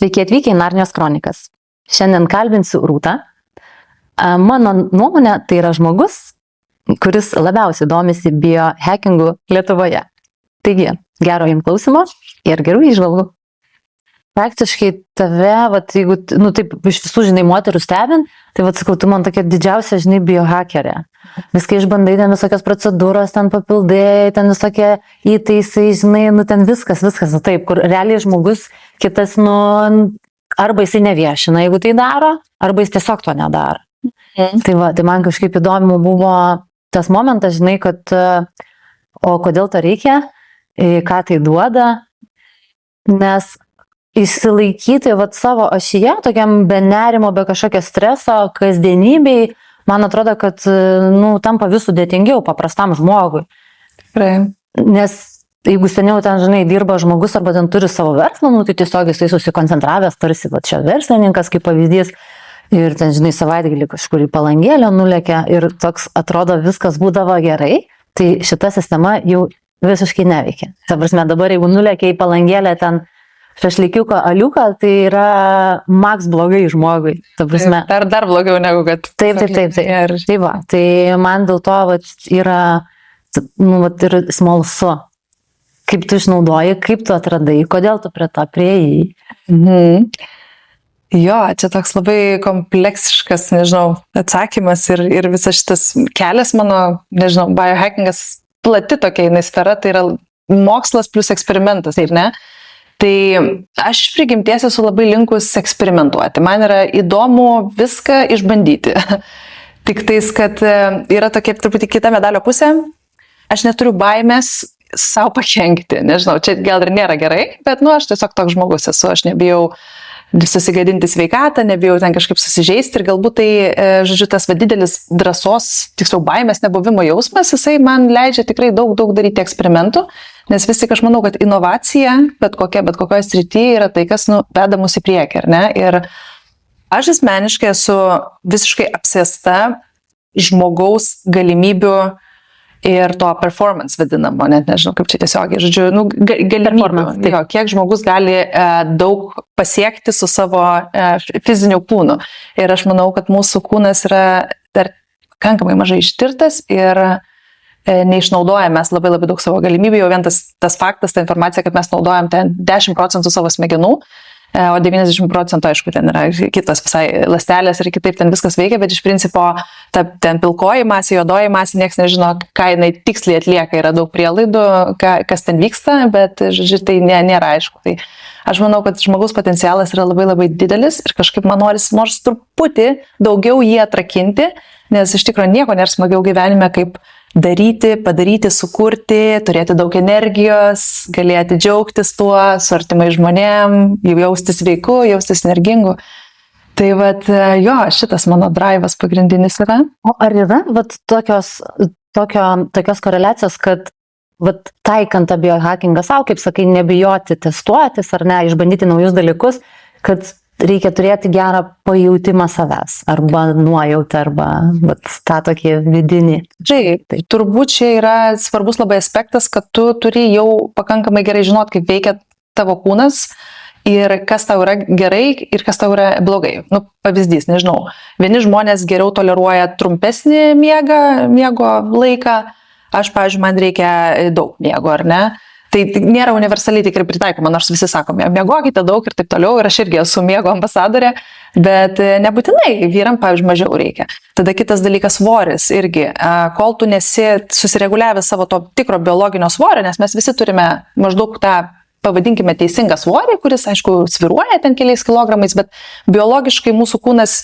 Sveiki atvykę į Narnijos kronikas. Šiandien kalbinsiu Rūtą. Mano nuomonė, tai yra žmogus, kuris labiausiai domisi biohackingu Lietuvoje. Taigi, gero jums klausimo ir gerų įžvalgų. Praktiškai tave, jeigu, taip, iš visų, moterų stebint, tai sakau, tu man tokia didžiausia, biohackerė. Viską išbandai, ten visokios procedūros, ten papildai, ten visokie įtaisai, ten viskas, taip, kur realiai žmogus kitas, arba jisai neviešina, jeigu tai daro, arba jis tiesiog to nedaro. Tai man kažkaip įdomu buvo tas momentas, kad, o kodėl to reikia, ką tai duoda, nes išsilaikyti savo ašyje, tokiam be nerimo, be kažkokio streso, kasdienybei, man atrodo, kad tampa vis sudėtingiau paprastam žmogui. Tikrai. Nes jeigu seniau ten, dirba žmogus arba ten turi savo verslą, tai tiesiog jisai susikoncentravęs, tarsi čia verslininkas kaip pavyzdys, ir ten, savaitgalį kažkur į Palangėlę nulėkia ir toks atrodo viskas būdavo gerai, tai šita sistema jau visiškai neveikia. Ta prasme, dabar jeigu nulėkia į Palangėlę ten šašlykiuką, aliuką, tai yra maks blogai žmogui. Ta prasme, dar blogiau negu kad... Taip. Tai man dėl to yra, ir smalsu. Kaip tu išnaudoji, kaip tu atradai, kodėl tu prie to priėjai. Jo, čia toks labai kompleksiškas, atsakymas ir visas šitas kelias mano, biohackingas plati tokia sfera, tai yra mokslas plus eksperimentas, taip ne? Tai aš prigimties esu labai linkus eksperimentuoti. Man yra įdomu viską išbandyti. Tik tais, kad yra tokia truputį kita medalio pusė. Aš neturiu baimės savo pakenkti. Nežinau, čia gal ir nėra gerai, bet aš tiesiog toks žmogus esu. Aš nebijau susigadinti sveikatą, nebijau ten kažkaip susižeisti ir galbūt tai, tas didelis drąsos, tiksliau baimės nebuvimo jausmas, jisai man leidžia tikrai daug daryti eksperimentų. Nes vis tik aš manau, kad inovacija, bet kokioje srityje yra tai, kas veda mus į priekį, ar ne? Ir aš asmeniškai esu visiškai apsėsta žmogaus galimybių ir to performance vadinamo, net nežinau, kaip čia tiesiogiai, galimybių, kiek žmogus gali daug pasiekti su savo fiziniu kūnu. Ir aš manau, kad mūsų kūnas yra dar pakankamai mažai ištirtas ir neišnaudojame mes labai daug savo galimybių, jau vien tas faktas, ta informacija, kad mes naudojam ten 10% savo smegenų, o 90% aišku ten yra kitos visai ląstelės ir kitaip ten viskas veikia, bet iš principo ten pilkoji masė, juodoji masė, nieks nežino, ką jinai tiksliai atlieka, yra daug prielaidų, kas ten vyksta, bet tai nėra aišku. Tai aš manau, kad žmogaus potencialas yra labai didelis ir kažkaip man nors truputį daugiau jį atrakinti, nes iš tikrųjų nieko nėra smagiau gyvenime kaip daryti, padaryti, sukurti, turėti daug energijos, galėti džiaugtis tuo, su artimai žmonėm, jaustis sveiku, jaustis energingu. Tai šitas mano drive'as pagrindinis yra. O ar yra tokios koreliacijos, kad taikant tą biohackingą savo, kaip sakai, nebijoti testuotis ar ne, išbandyti naujus dalykus, kad reikia turėti gerą pajautimą savęs, arba nuojautą, arba tą tokį vidinį. Tai turbūt čia yra svarbus labai aspektas, kad tu turi jau pakankamai gerai žinot, kaip veikia tavo kūnas ir kas tau yra gerai ir kas tau yra blogai. Pavyzdys, nežinau, vieni žmonės geriau toleruoja trumpesnį miego laiką, aš, pavyzdžiui, man reikia daug miego, ar ne? Tai nėra universaliai tikrai pritaikoma, nors visi sakome, miegokite daug ir taip toliau, ir aš irgi esu miego ambasadorė, bet nebūtinai vyram, pavyzdžiui, mažiau reikia. Tada kitas dalykas svoris irgi, kol tu nesi susireguliavęs savo to tikro biologinio svorio, nes mes visi turime maždaug tą, pavadinkime, teisingą svorį, kuris, aišku, sviruoja ten keliais kilogramais, bet biologiškai mūsų kūnas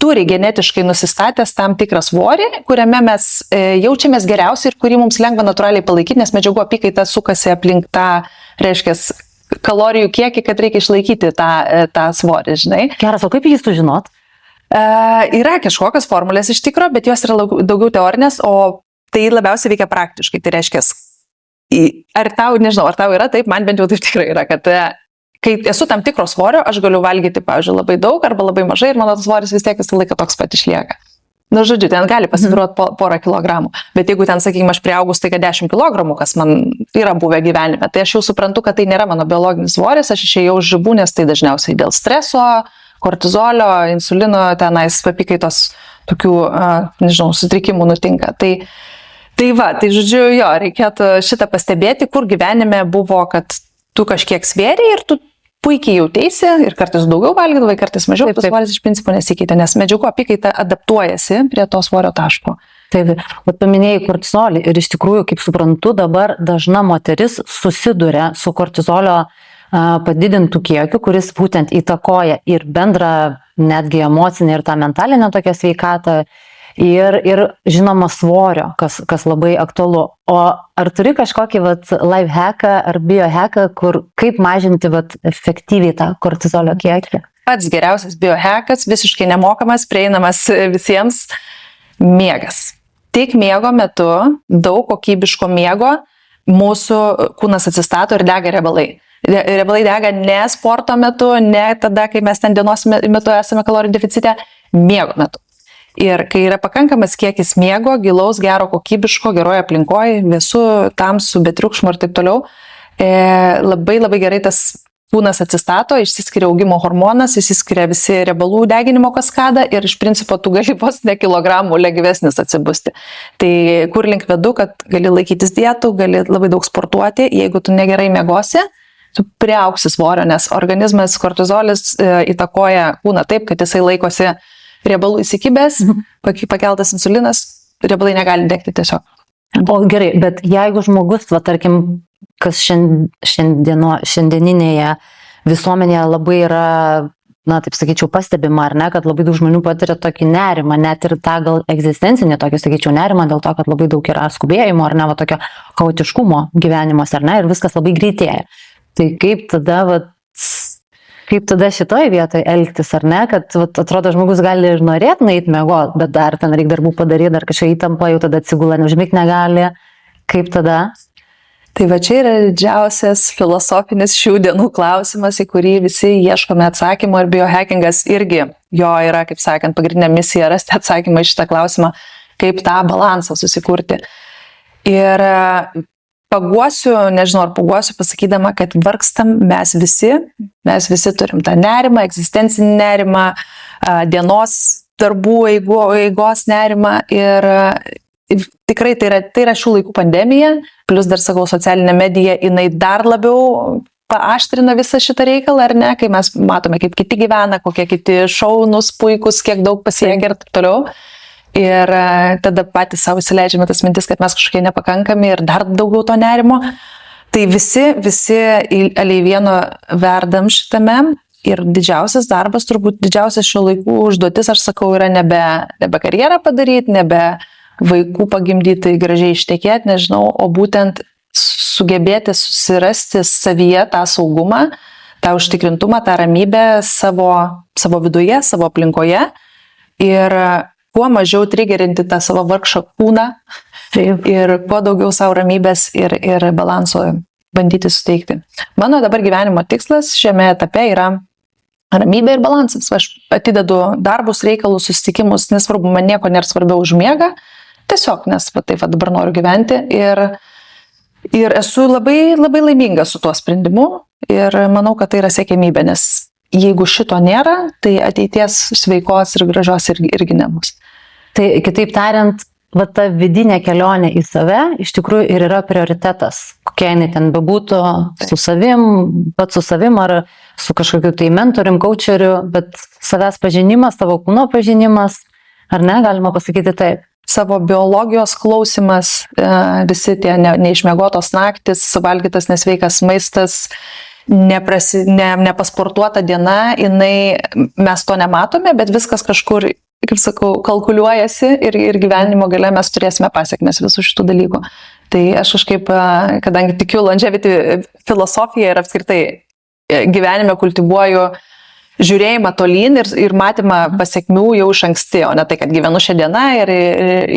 turi genetiškai nusistatęs tam tikrą svorį, kuriame mes jaučiamės geriausiai ir kurį mums lengva natūraliai palaikyti, nes medžiagų apykaita sukasi aplink tą, reiškia, kalorijų kiekį, kad reikia išlaikyti tą svorį, žinai. Geras, o kaip jį sužinot? Yra kažkokios formulės iš tikro, bet jos yra daugiau teorinės, o tai labiausiai veikia praktiškai. Tai reiškia, ar tau yra taip, man bent jau taip tikrai yra, kad kai esu tam tikro svorio, aš galiu valgyti, pavyzdžiui, labai daug arba labai mažai ir mano tas svoris vis tiek visą laiką toks pat išlieka. Nu, žodžiu, ten gali pasiviruoti porą kilogramų. Bet jeigu ten, sakykime, aš priaugus tai 10 kilogramų, kas man yra buvę gyvenime, tai aš jau suprantu, kad tai nėra mano biologinis svoris, aš išėjau už žibų, nes tai dažniausiai dėl streso, kortizolio, insulino, tenais apykaitos tokių, nežinau, sutrikimų nutinka. Tai žodžiu, jo, reikėtų šitą pastebėti, kur gyvenime buvo, kad tu kažkiek svėrei ir tu puikiai jautėsi ir kartais daugiau valgydavai, kartais mažiau, tas svoris iš principo nesikeitė, nes medžiagų apykaita adaptuojasi prie to svorio taško. Taip, bet paminėjai kortizolį ir iš tikrųjų, kaip suprantu, dabar dažna moteris susiduria su kortizolio padidintų kiekiu, kuris būtent įtakoja ir bendrą, netgi emocinę ir tą mentalinę tokią sveikatą ir žinoma svorio, kas labai aktualu. O ar turi kažkokį life hacką ar biohacką, kaip mažinti efektyviai tą kortizolio kiekį? Pats geriausias biohackas, visiškai nemokamas, prieinamas visiems - miegas. Tik miego metu, daug kokybiško miego, mūsų kūnas atsistato ir dega riebalai. Riebalai dega ne sporto metu, ne tada, kai mes ten dienos metu esame kalorijų deficite, miego metu. Ir kai yra pakankamas kiekis miego, gilaus, gero, kokybiško, geroje aplinkoje, vėsų, tamsų, be triukšmo ir taip toliau, labai labai gerai tas kūnas atsistato, išsiskiria augimo hormonas, išsiskiria visi riebalų deginimo kaskada ir iš principo tu gali vos ne kilogramų lengvesnis atsibusti. Tai kur link vedu, kad gali laikytis dietų, gali labai daug sportuoti, jeigu tu negerai miegosi, tu priaugsi svorio, nes organizmas kortizolis įtakoja kūną taip, kad jisai laikosi riebalų įsikibęs, pakeltas insulinas, riebalai negali degti tiesiog. O gerai, bet jeigu žmogus, tarkim, kas šiandieninėje visuomenėje labai yra, taip sakyčiau, pastebima, ar ne, kad labai daug žmonių patiria tokį nerimą, net ir tą gal egzistencinį tokį, sakyčiau, nerimą, dėl to, kad labai daug yra skubėjimo, ar ne, tokio chaotiškumo gyvenimuose, ar ne, ir viskas labai greitėja. Tai kaip tada šitoj vietoje elgtis, ar ne, kad atrodo žmogus gali ir norėti nueiti miegoti, bet dar ten reikia darbų padaryti, dar kažką įtampa, jau tada atsigula, neužmigti negali. Kaip tada? Tai čia yra didžiausias filosofinis šių dienų klausimas, į kurį visi ieškome atsakymą, ir biohackingas irgi jo yra, kaip sakant, pagrindinė misija rasti atsakymą į šitą klausimą, kaip tą balansą susikurti. Ir nežinau, ar paguosiu pasakydama, kad vargstam mes visi turim tą nerimą, egzistencinį nerimą, dienos darbų eigos nerimą ir tikrai tai yra šių laikų pandemija, plus dar sakau, socialinė medija, jinai dar labiau paaštrina visą šitą reikalą, ar ne, kai mes matome, kaip kiti gyvena, kokie kiti šaunus, puikus, kiek daug pasiekia ir taip toliau. Ir tada patys savo įsileidžiame tas mintis, kad mes kažkokie nepakankami ir dar daugiau to nerimo. Tai visi aliai vieno verdam šitame ir didžiausias darbas, turbūt didžiausias šio laikų užduotis, aš sakau, yra nebe karjerą padaryti, nebe vaikų pagimdyti, gražiai ištekėti, nežinau, o būtent sugebėti susirasti savyje tą saugumą, tą užtikrintumą, tą ramybę savo viduje, savo aplinkoje ir kuo mažiau trigerinti tą savo vargšą kūną ir kuo daugiau savo ramybės ir balanso bandyti suteikti. Mano dabar gyvenimo tikslas šiame etape yra ramybė ir balansas. Aš atidedu darbus, reikalus, susitikimus, nesvarbu, man nieko nėra svarbiau už miegą, tiesiog, nes taip dabar noriu gyventi ir esu labai, labai laiminga su tuo sprendimu ir manau, kad tai yra siekiamybė, nes jeigu šito nėra, tai ateities sveikos ir gražios irgi nebus. Tai kitaip tariant, ta vidinė kelionė į save iš tikrųjų ir yra prioritetas. Kokia jinai ten bebūtų, su savim ar su kažkokiu tai mentorium, coacheriu, bet savęs pažinimas, savo kūno pažinimas, ar ne, galima pasakyti taip. Savo biologijos klausimas, visi tie neišmiegotos naktis, suvalgytas nesveikas maistas, nepasportuota diena, mes to nematome, bet viskas kažkur, kaip sakau, kalkuliuojasi ir gyvenimo gale mes turėsime pasiekmes visų šitų dalykų. Tai aš kažkaip, kadangi tikiu longevity filosofija ir apskritai gyvenime kultivuoju žiūrėjimą tolyn ir matymą pasiekmių jau iš anksti, o ne tai, kad gyvenu šią dieną ir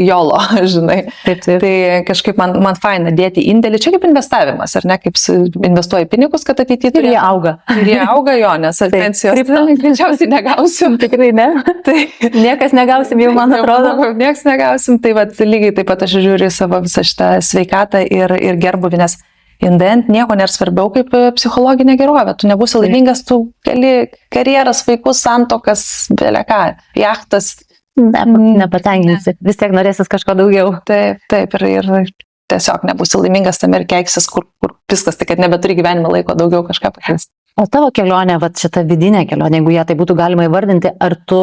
jolo, žinai. Taip, taip. Tai kažkaip man faina dėti indėlį, čia kaip investavimas, ar ne, kaip investuoji pinigus, kad ateityje Ir jie auga. Ir jie auga jo, nes pensijos greičiausiai negausim. Tikrai ne. Tai Niekas negausim, jau man atrodo. Niekas negausim, tai vat, lygiai taip pat aš žiūriu į savo visą šitą sveikatą ir gerbuvį, nes indent nieko nėra svarbiau kaip psichologinė gerovė. Tu nebūsi laimingas, tu gali karjeras, vaikus, santokas, beleką, jachtas. Nepatenkinsi. Vis tiek norėsis kažko daugiau. Taip, ir tiesiog nebūsi laimingas tam ir keiksis, kur viskas, tai kad nebeturi gyvenimo laiko daugiau kažką pakeisti. O tavo kelionė, vat šita vidinė kelionė, jeigu ją tai būtų galima įvardinti, ar tu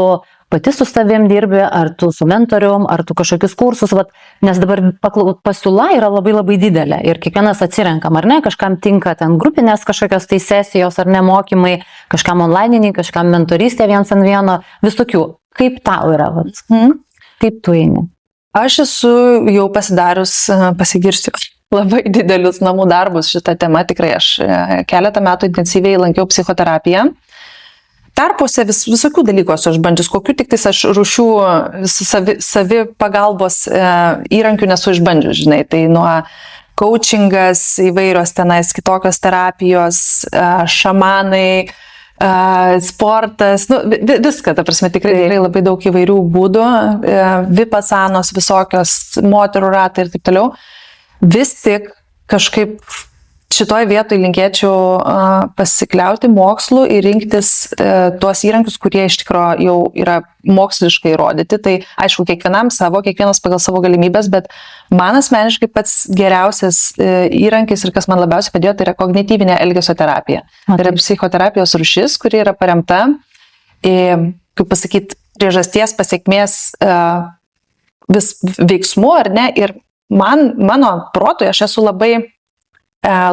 pati su savim dirbi, ar tu su mentorium, ar tu kažkokius kursus, vat, nes dabar pasiūla yra labai labai didelė ir kiekvienas atsirenkam, ar ne, kažkam tinka ten grupinės kažkokios tai sesijos ar nemokymai, kažkam online'iniai, kažkam mentorystė 1-ant-1, visokių. Kaip tau yra, vat? Kaip tu eini? Aš esu jau pasigirsiu labai didelius namų darbus šitą temą, tikrai aš keletą metų intensyviai lankiau psichoterapiją. Tarpuose visokių dalykų aš bandžius, kokių tik tais aš rūšių savi pagalbos įrankių nesu išbandžius, žinai, tai nuo coachingas, įvairios tenais kitokios terapijos, šamanai, sportas, viską, ta prasme, tikrai labai daug įvairių būdų, vipasanos visokios, moterų ratai ir taip toliau. Vis tik kažkaip šitoj vietoj linkėčiau pasikliauti mokslu ir rinktis tuos įrankius, kurie iš tikrųjų jau yra moksliškai įrodyti. Tai aišku, kiekvienas pagal savo galimybės, bet man asmeniškai pats geriausias įrankis ir kas man labiausiai padėjo, tai yra kognityvinė elgesio terapija. Tai yra psichoterapijos rūšis, kuri yra paremta, kaip pasakyti, priežasties pasiekmės veiksmų, ar ne, ir mano protui, aš esu labai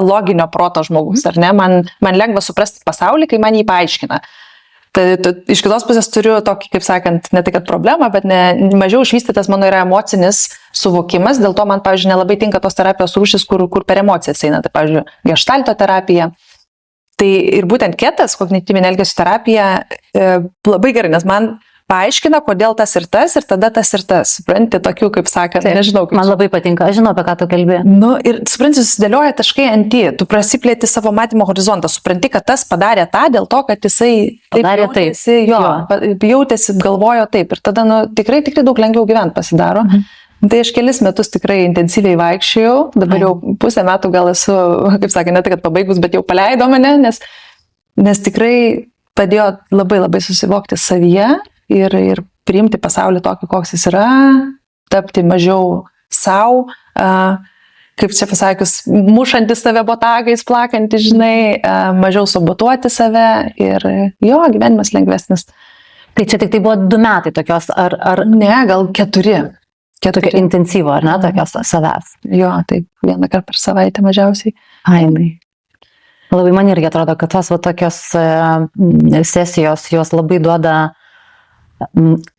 loginio proto žmogus, ar ne, man lengva suprasti pasaulį, kai man jį paaiškina. Tai iš kitos pusės turiu tokį, kaip sakant, ne tai kad problemą, bet mažiau išvystytas mano yra emocinis suvokimas, dėl to man, pavyzdžiui, nelabai tinka tos terapijos rūšis, kur per emocijas eina, tai, pavyzdžiui, gestalto terapija. Tai ir būtent ketas, kognityvinė elgesio terapija, labai gerai, nes man paaiškina, kodėl tas ir tada tas ir tas. Supranti, tokių, kaip sakant, nežinau. Man labai patinka, aš žinau, apie ką tu kalbi. Ir supranti, susidėlioja taškai ant į, tu prasiplėti savo matymo horizontą, supranti, kad tas padarė tą dėl to, kad jisai padarė jautėsi, galvojo taip. Ir tada tikrai daug lengviau gyventi pasidaro. Tai aš kelis metus tikrai intensyviai vaikščiojau, dabar jau pusę metų gal esu, kaip sakė, ne tai, kad pabaigus, bet jau paleido mane, nes tikrai padėjo labai labai susivokti savyje. Ir priimti pasaulį tokį, koks jis yra, tapti mažiau savo, kaip čia pasakius, mušantis save botagais, plakantis, žinai, mažiau sabotuoti save ir jo, gyvenimas lengvesnis. Tai čia tik tai buvo 2 metai tokios, ar... Ne, gal 4. Tokio intensyvo, ar ne, tokios savęs? Jo, taip, 1 kartą per savaitę mažiausiai. Ainai. Labai man irgi atrodo, kad tos tokios sesijos, jos labai duoda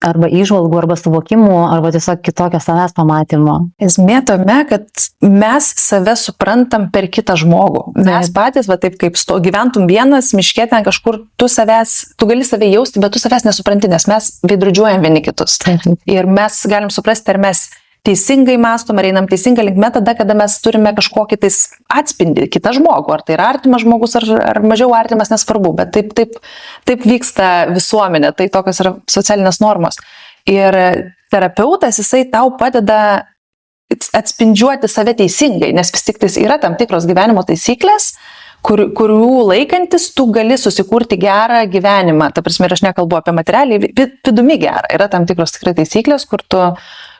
arba įžvalgų, arba suvokimų, arba tiesiog kitokio savęs pamatymo. Esmė tame, kad mes save suprantam per kitą žmogų. Mes patys, taip kaip gyventum vienas, miške ten kažkur, tu gali save jausti, bet tu savęs nesupranti, nes mes veidrodžiuojam vieni kitus. Ir mes galim suprasti, ar mes teisingai mąstom, ar einam teisinga linkme tada, kada mes turime kažkokį tais atspindį kitą žmogų, ar tai yra artimas žmogus, ar mažiau artimas, nesvarbu, bet taip vyksta visuomenė, tai tokios yra socialinės normos. Ir terapeutas, jisai tau padeda atspindžiuoti save teisingai, nes vis tik tais yra tam tikros gyvenimo taisyklės, kurių laikantis tu gali susikurti gerą gyvenimą. Ta prasme, aš nekalbu apie materialį, vidumi gerą. Yra tam tikros tikrai taisyklės,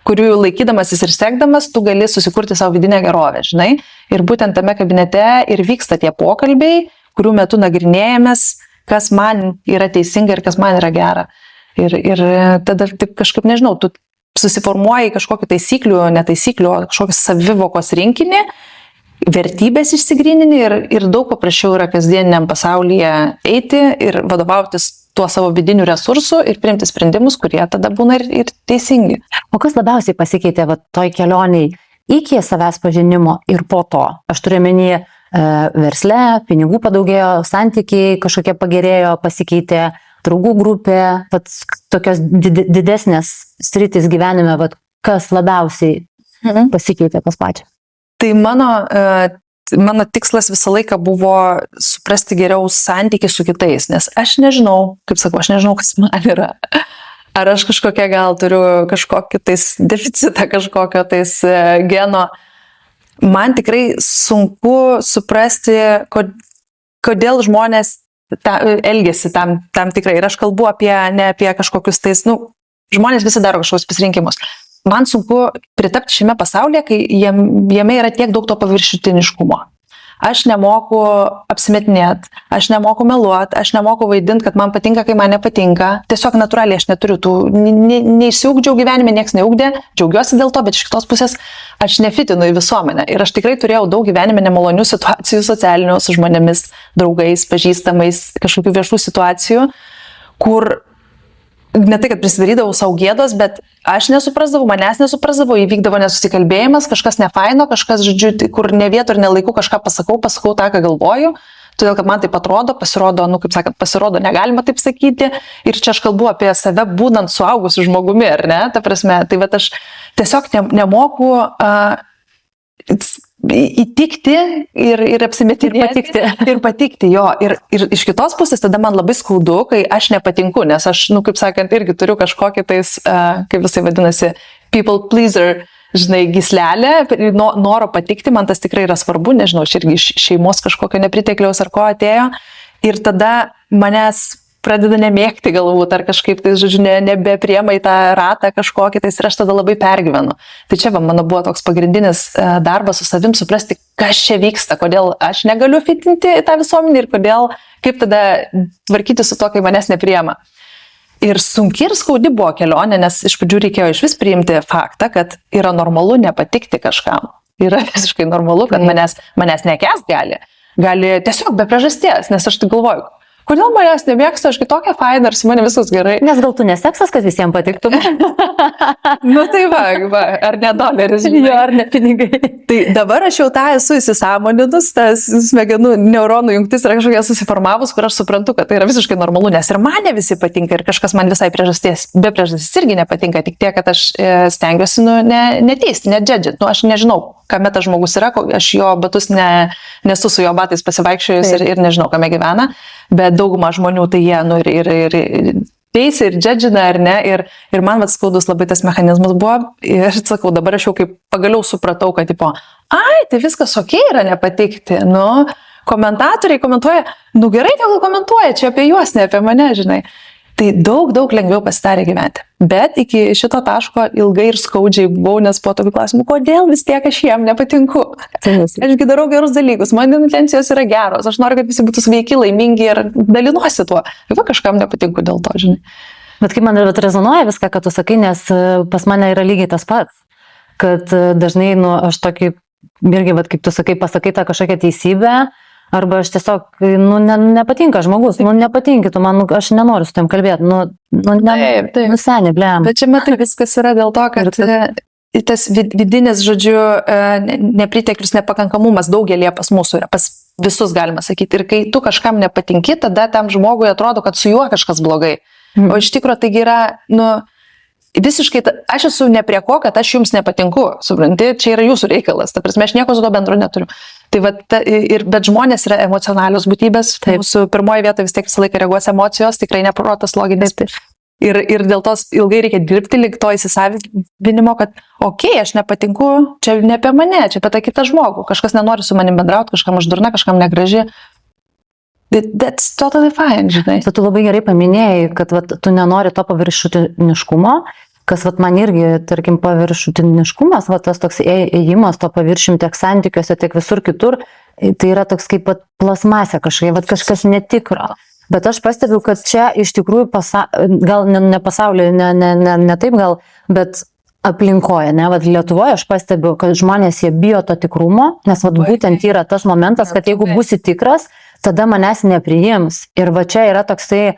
kurių laikydamasis ir sekdamas, tu gali susikurti savo vidinę gerovę, žinai. Ir būtent tame kabinete ir vyksta tie pokalbiai, kurių metu nagrinėjamės, kas man yra teisinga ir kas man yra gera. Ir tada taip kažkaip, nežinau, tu susiformuoji kažkokiu taisyklių, netaisyklių, kažkokį savivokos rinkinį, vertybės išsigrynini ir daug paprasčiau yra kasdieniniam pasaulyje eiti ir vadovautis tuo savo vidiniu resursu ir priimti sprendimus, kurie tada būna ir teisingi. O kas labiausiai pasikeitė toj kelioniai iki savęs pažinimo ir po to? Aš turiu omeny versle, pinigų padaugėjo, santykiai kažkokie pagerėjo, pasikeitė, draugų grupė, vat, tokios didesnės sritis gyvenime, vat, kas labiausiai pasikeitė pas pačią? Tai mano tikslas visą laiką buvo suprasti geriau santykį su kitais, nes aš nežinau, kaip sakau, aš nežinau, kas man yra. Ar aš kažkokia gal turiu kažkokį tais deficitą, kažkokio tais geno. Man tikrai sunku suprasti, kodėl žmonės elgiasi tam tikrai. Ir aš kalbu ne apie kažkokius tais, žmonės visi daro kažkokius pasirinkimus. Man sunku pritapti šiame pasaulyje, kai jame yra tiek daug to paviršutiniškumo. Aš nemoku apsimetinėti, aš nemoku meluoti, aš nemoku vaidinti, kad man patinka, kai man nepatinka. Tiesiog natūraliai aš neturiu tų, neišsiugdžiau gyvenime, nieks neugdė, džiaugiuosi dėl to, bet iš kitos pusės aš nefitinu į visuomenę. Ir aš tikrai turėjau daug gyvenime nemalonių situacijų socialinių su žmonėmis, draugais, pažįstamais, kažkokių viešų situacijų, kur ne tai, kad prisidarydavau savo gėdos, bet aš nesuprasdavau, manęs nesuprasdavau, įvykdavo nesusikalbėjimas, kažkas nefaino, kažkas, žodžiu, kur ne vietų ir nelaiku kažką pasakau tą, ką galvoju, todėl, kad man taip atrodo, pasirodo, kaip sakant, pasirodo, negalima taip sakyti, ir čia aš kalbu apie save būnant suaugusiu žmogumi, ar ne, ta prasme, tai bet aš tiesiog nemoku įtikti ir apsimetinėti ir patikti jo. Ir iš kitos pusės tada man labai skaudu, kai aš nepatinku, nes aš, kaip sakant, irgi turiu kažkokį tais, kaip visai vadinasi, people pleaser, žinai, gyslelę, noro patikti, man tas tikrai yra svarbu, nežinau, aš irgi iš šeimos kažkokio nepritekliaus ar ko atėjo. Ir tada manęs pradeda nemėgti galbūt, ar kažkaip tai, žodžiu, nebepriema į tą ratą kažkokį, tai ir aš tada labai pergyvenu. Tai čia mano buvo toks pagrindinis darbas su savim, suprasti, kas čia vyksta, kodėl aš negaliu fitinti į tą visuomenį ir kaip tada tvarkyti su to, kai manęs nepriema. Ir sunki ir skaudi buvo kelionė, nes iš pradžių reikėjo iš vis priimti faktą, kad yra normalu nepatikti kažkam. Yra visiškai normalu, kad manęs nekęst gali tiesiog be priežasties, nes aš tai galvoju, kodėl manęs nemėgsta, aš kitokia faina, ar su manim viskas gerai. Nes gal tu neseksas, kad visiems patiktų. Tai va, ar ne doleris, žinai. Jo, ar ne pinigai. Tai dabar aš jau tą esu įsisąmoninus, tas smegenų neuronų jungtis yra kažkokia susiformavus, kur aš suprantu, kad tai yra visiškai normalu, nes ir man ne visi patinka, ir kažkas man visai be priežasties irgi nepatinka, tik tiek, kad aš stengiuosi neteisti, nedžedžinti. Aš nežinau, kame tas žmogus yra, aš jo batus nesu su jo batais pasivaikščiojus ir nežinau, kame gyvena. Bet dauguma žmonių tai jie ir teisia, ir džedžina, ar ne, ir man skaudus labai tas mechanizmas buvo, ir sakau, dabar aš jau kaip pagaliau supratau, kad tai viskas okei yra nepatikti, komentatoriai komentuoja, gerai, tegul komentuoja, čia apie juos, ne apie mane, žinai. Tai daug lengviau pasidarė gyventi. Bet iki šito taško ilgai ir skaudžiai buvau, nes po tokių klausimų, kodėl vis tiek aš jiem nepatinku. Ašgi darau gerus dalykus, mano intencijos yra geros, aš noriu, kad visi būtų sveiki, laimingi ir dalinuosi tuo. Ir kažkam nepatinku dėl to, žinai. Bet kaip man rezonuoja viską, ką tu sakai, nes pas mane yra lygiai tas pats, kad dažnai, aš tokį, irgi, kaip tu sakai, pasakai tą kažkokią teisybę, arba aš tiesiog, nepatinka žmogus, nepatinki tu man, aš nenoriu su tiem kalbėti, seniai, blem. Bet čia matai, viskas yra dėl to, kad tas vidinis, žodžiu, nepriteklius, nepakankamumas daugelie pas mūsų yra, pas visus galima sakyti. Ir kai tu kažkam nepatinki, tada tam žmogui atrodo, kad su juo kažkas blogai. O iš tikrųjų taigi yra, visiškai, aš esu ne prie ko, kad aš jums nepatinku, supranti, čia yra jūsų reikalas, ta prasme, aš nieko su to bendro neturiu. Tai bet žmonės yra emocionalios būtybės, mūsų pirmoji vieta vis tiek visą laiką reaguos emocijos, tikrai neprotas loginis. Ir dėl to ilgai reikia dirbti link to įsisavinimo, kad aš nepatinku, čia ne apie mane, čia apie tą kitą žmogų, kažkas nenori su manim bendrauti, kažkam uždurna, kažkam negraži. That's totally fine, žinai. Tu labai gerai paminėjai, kad tu nenori to paviršutiniškumo, kas man irgi, tarkim, paviršutiniškumas, tas toks ėjimas to paviršium tiek santykiuose, tiek visur kitur, tai yra toks kaip plasmasė kažkas netikro. Bet aš pastebiu, kad čia iš tikrųjų, gal ne pasaulyje, ne taip gal, bet aplinkoje, Lietuvoje aš pastebiu, kad žmonės jie bijo to tikrumo, nes būtent yra tas momentas, kad jeigu būsi tikras, tada manęs nepriims. Ir čia yra toksai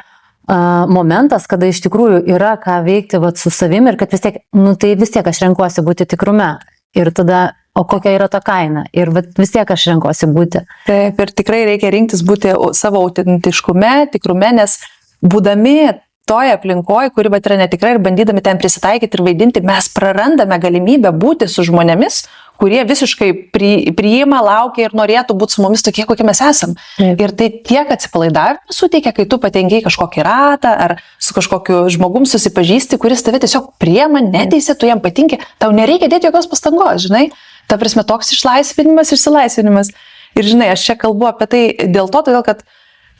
momentas, kada iš tikrųjų yra ką veikti su savimi ir kad vis tiek aš renkuosi būti tikrume. Ir tada, o kokia yra ta kaina? Ir vis tiek aš renkuosi būti. Taip, ir tikrai reikia rinktis būti savo autentiškume, tikrume, nes būdami toje aplinkoje, kuri yra netikra ir bandydami ten prisitaikyti ir vaidinti, mes prarandame galimybę būti su žmonėmis, kurie visiškai priima, laukia ir norėtų būti su mumis tokie, kokie mes esam. Ir tai tiek atsipalaidavimą suteikia, kai tu patenki į kažkokį ratą ar su kažkokiu žmogum susipažįsti, kuris tave tiesiog priema, neteisė, tu jam patinki, tau nereikia dėti jokios pastangos, žinai. Ta prasme, toks išsilaisvinimas. Ir žinai, aš čia kalbu apie tai dėl to, todėl kad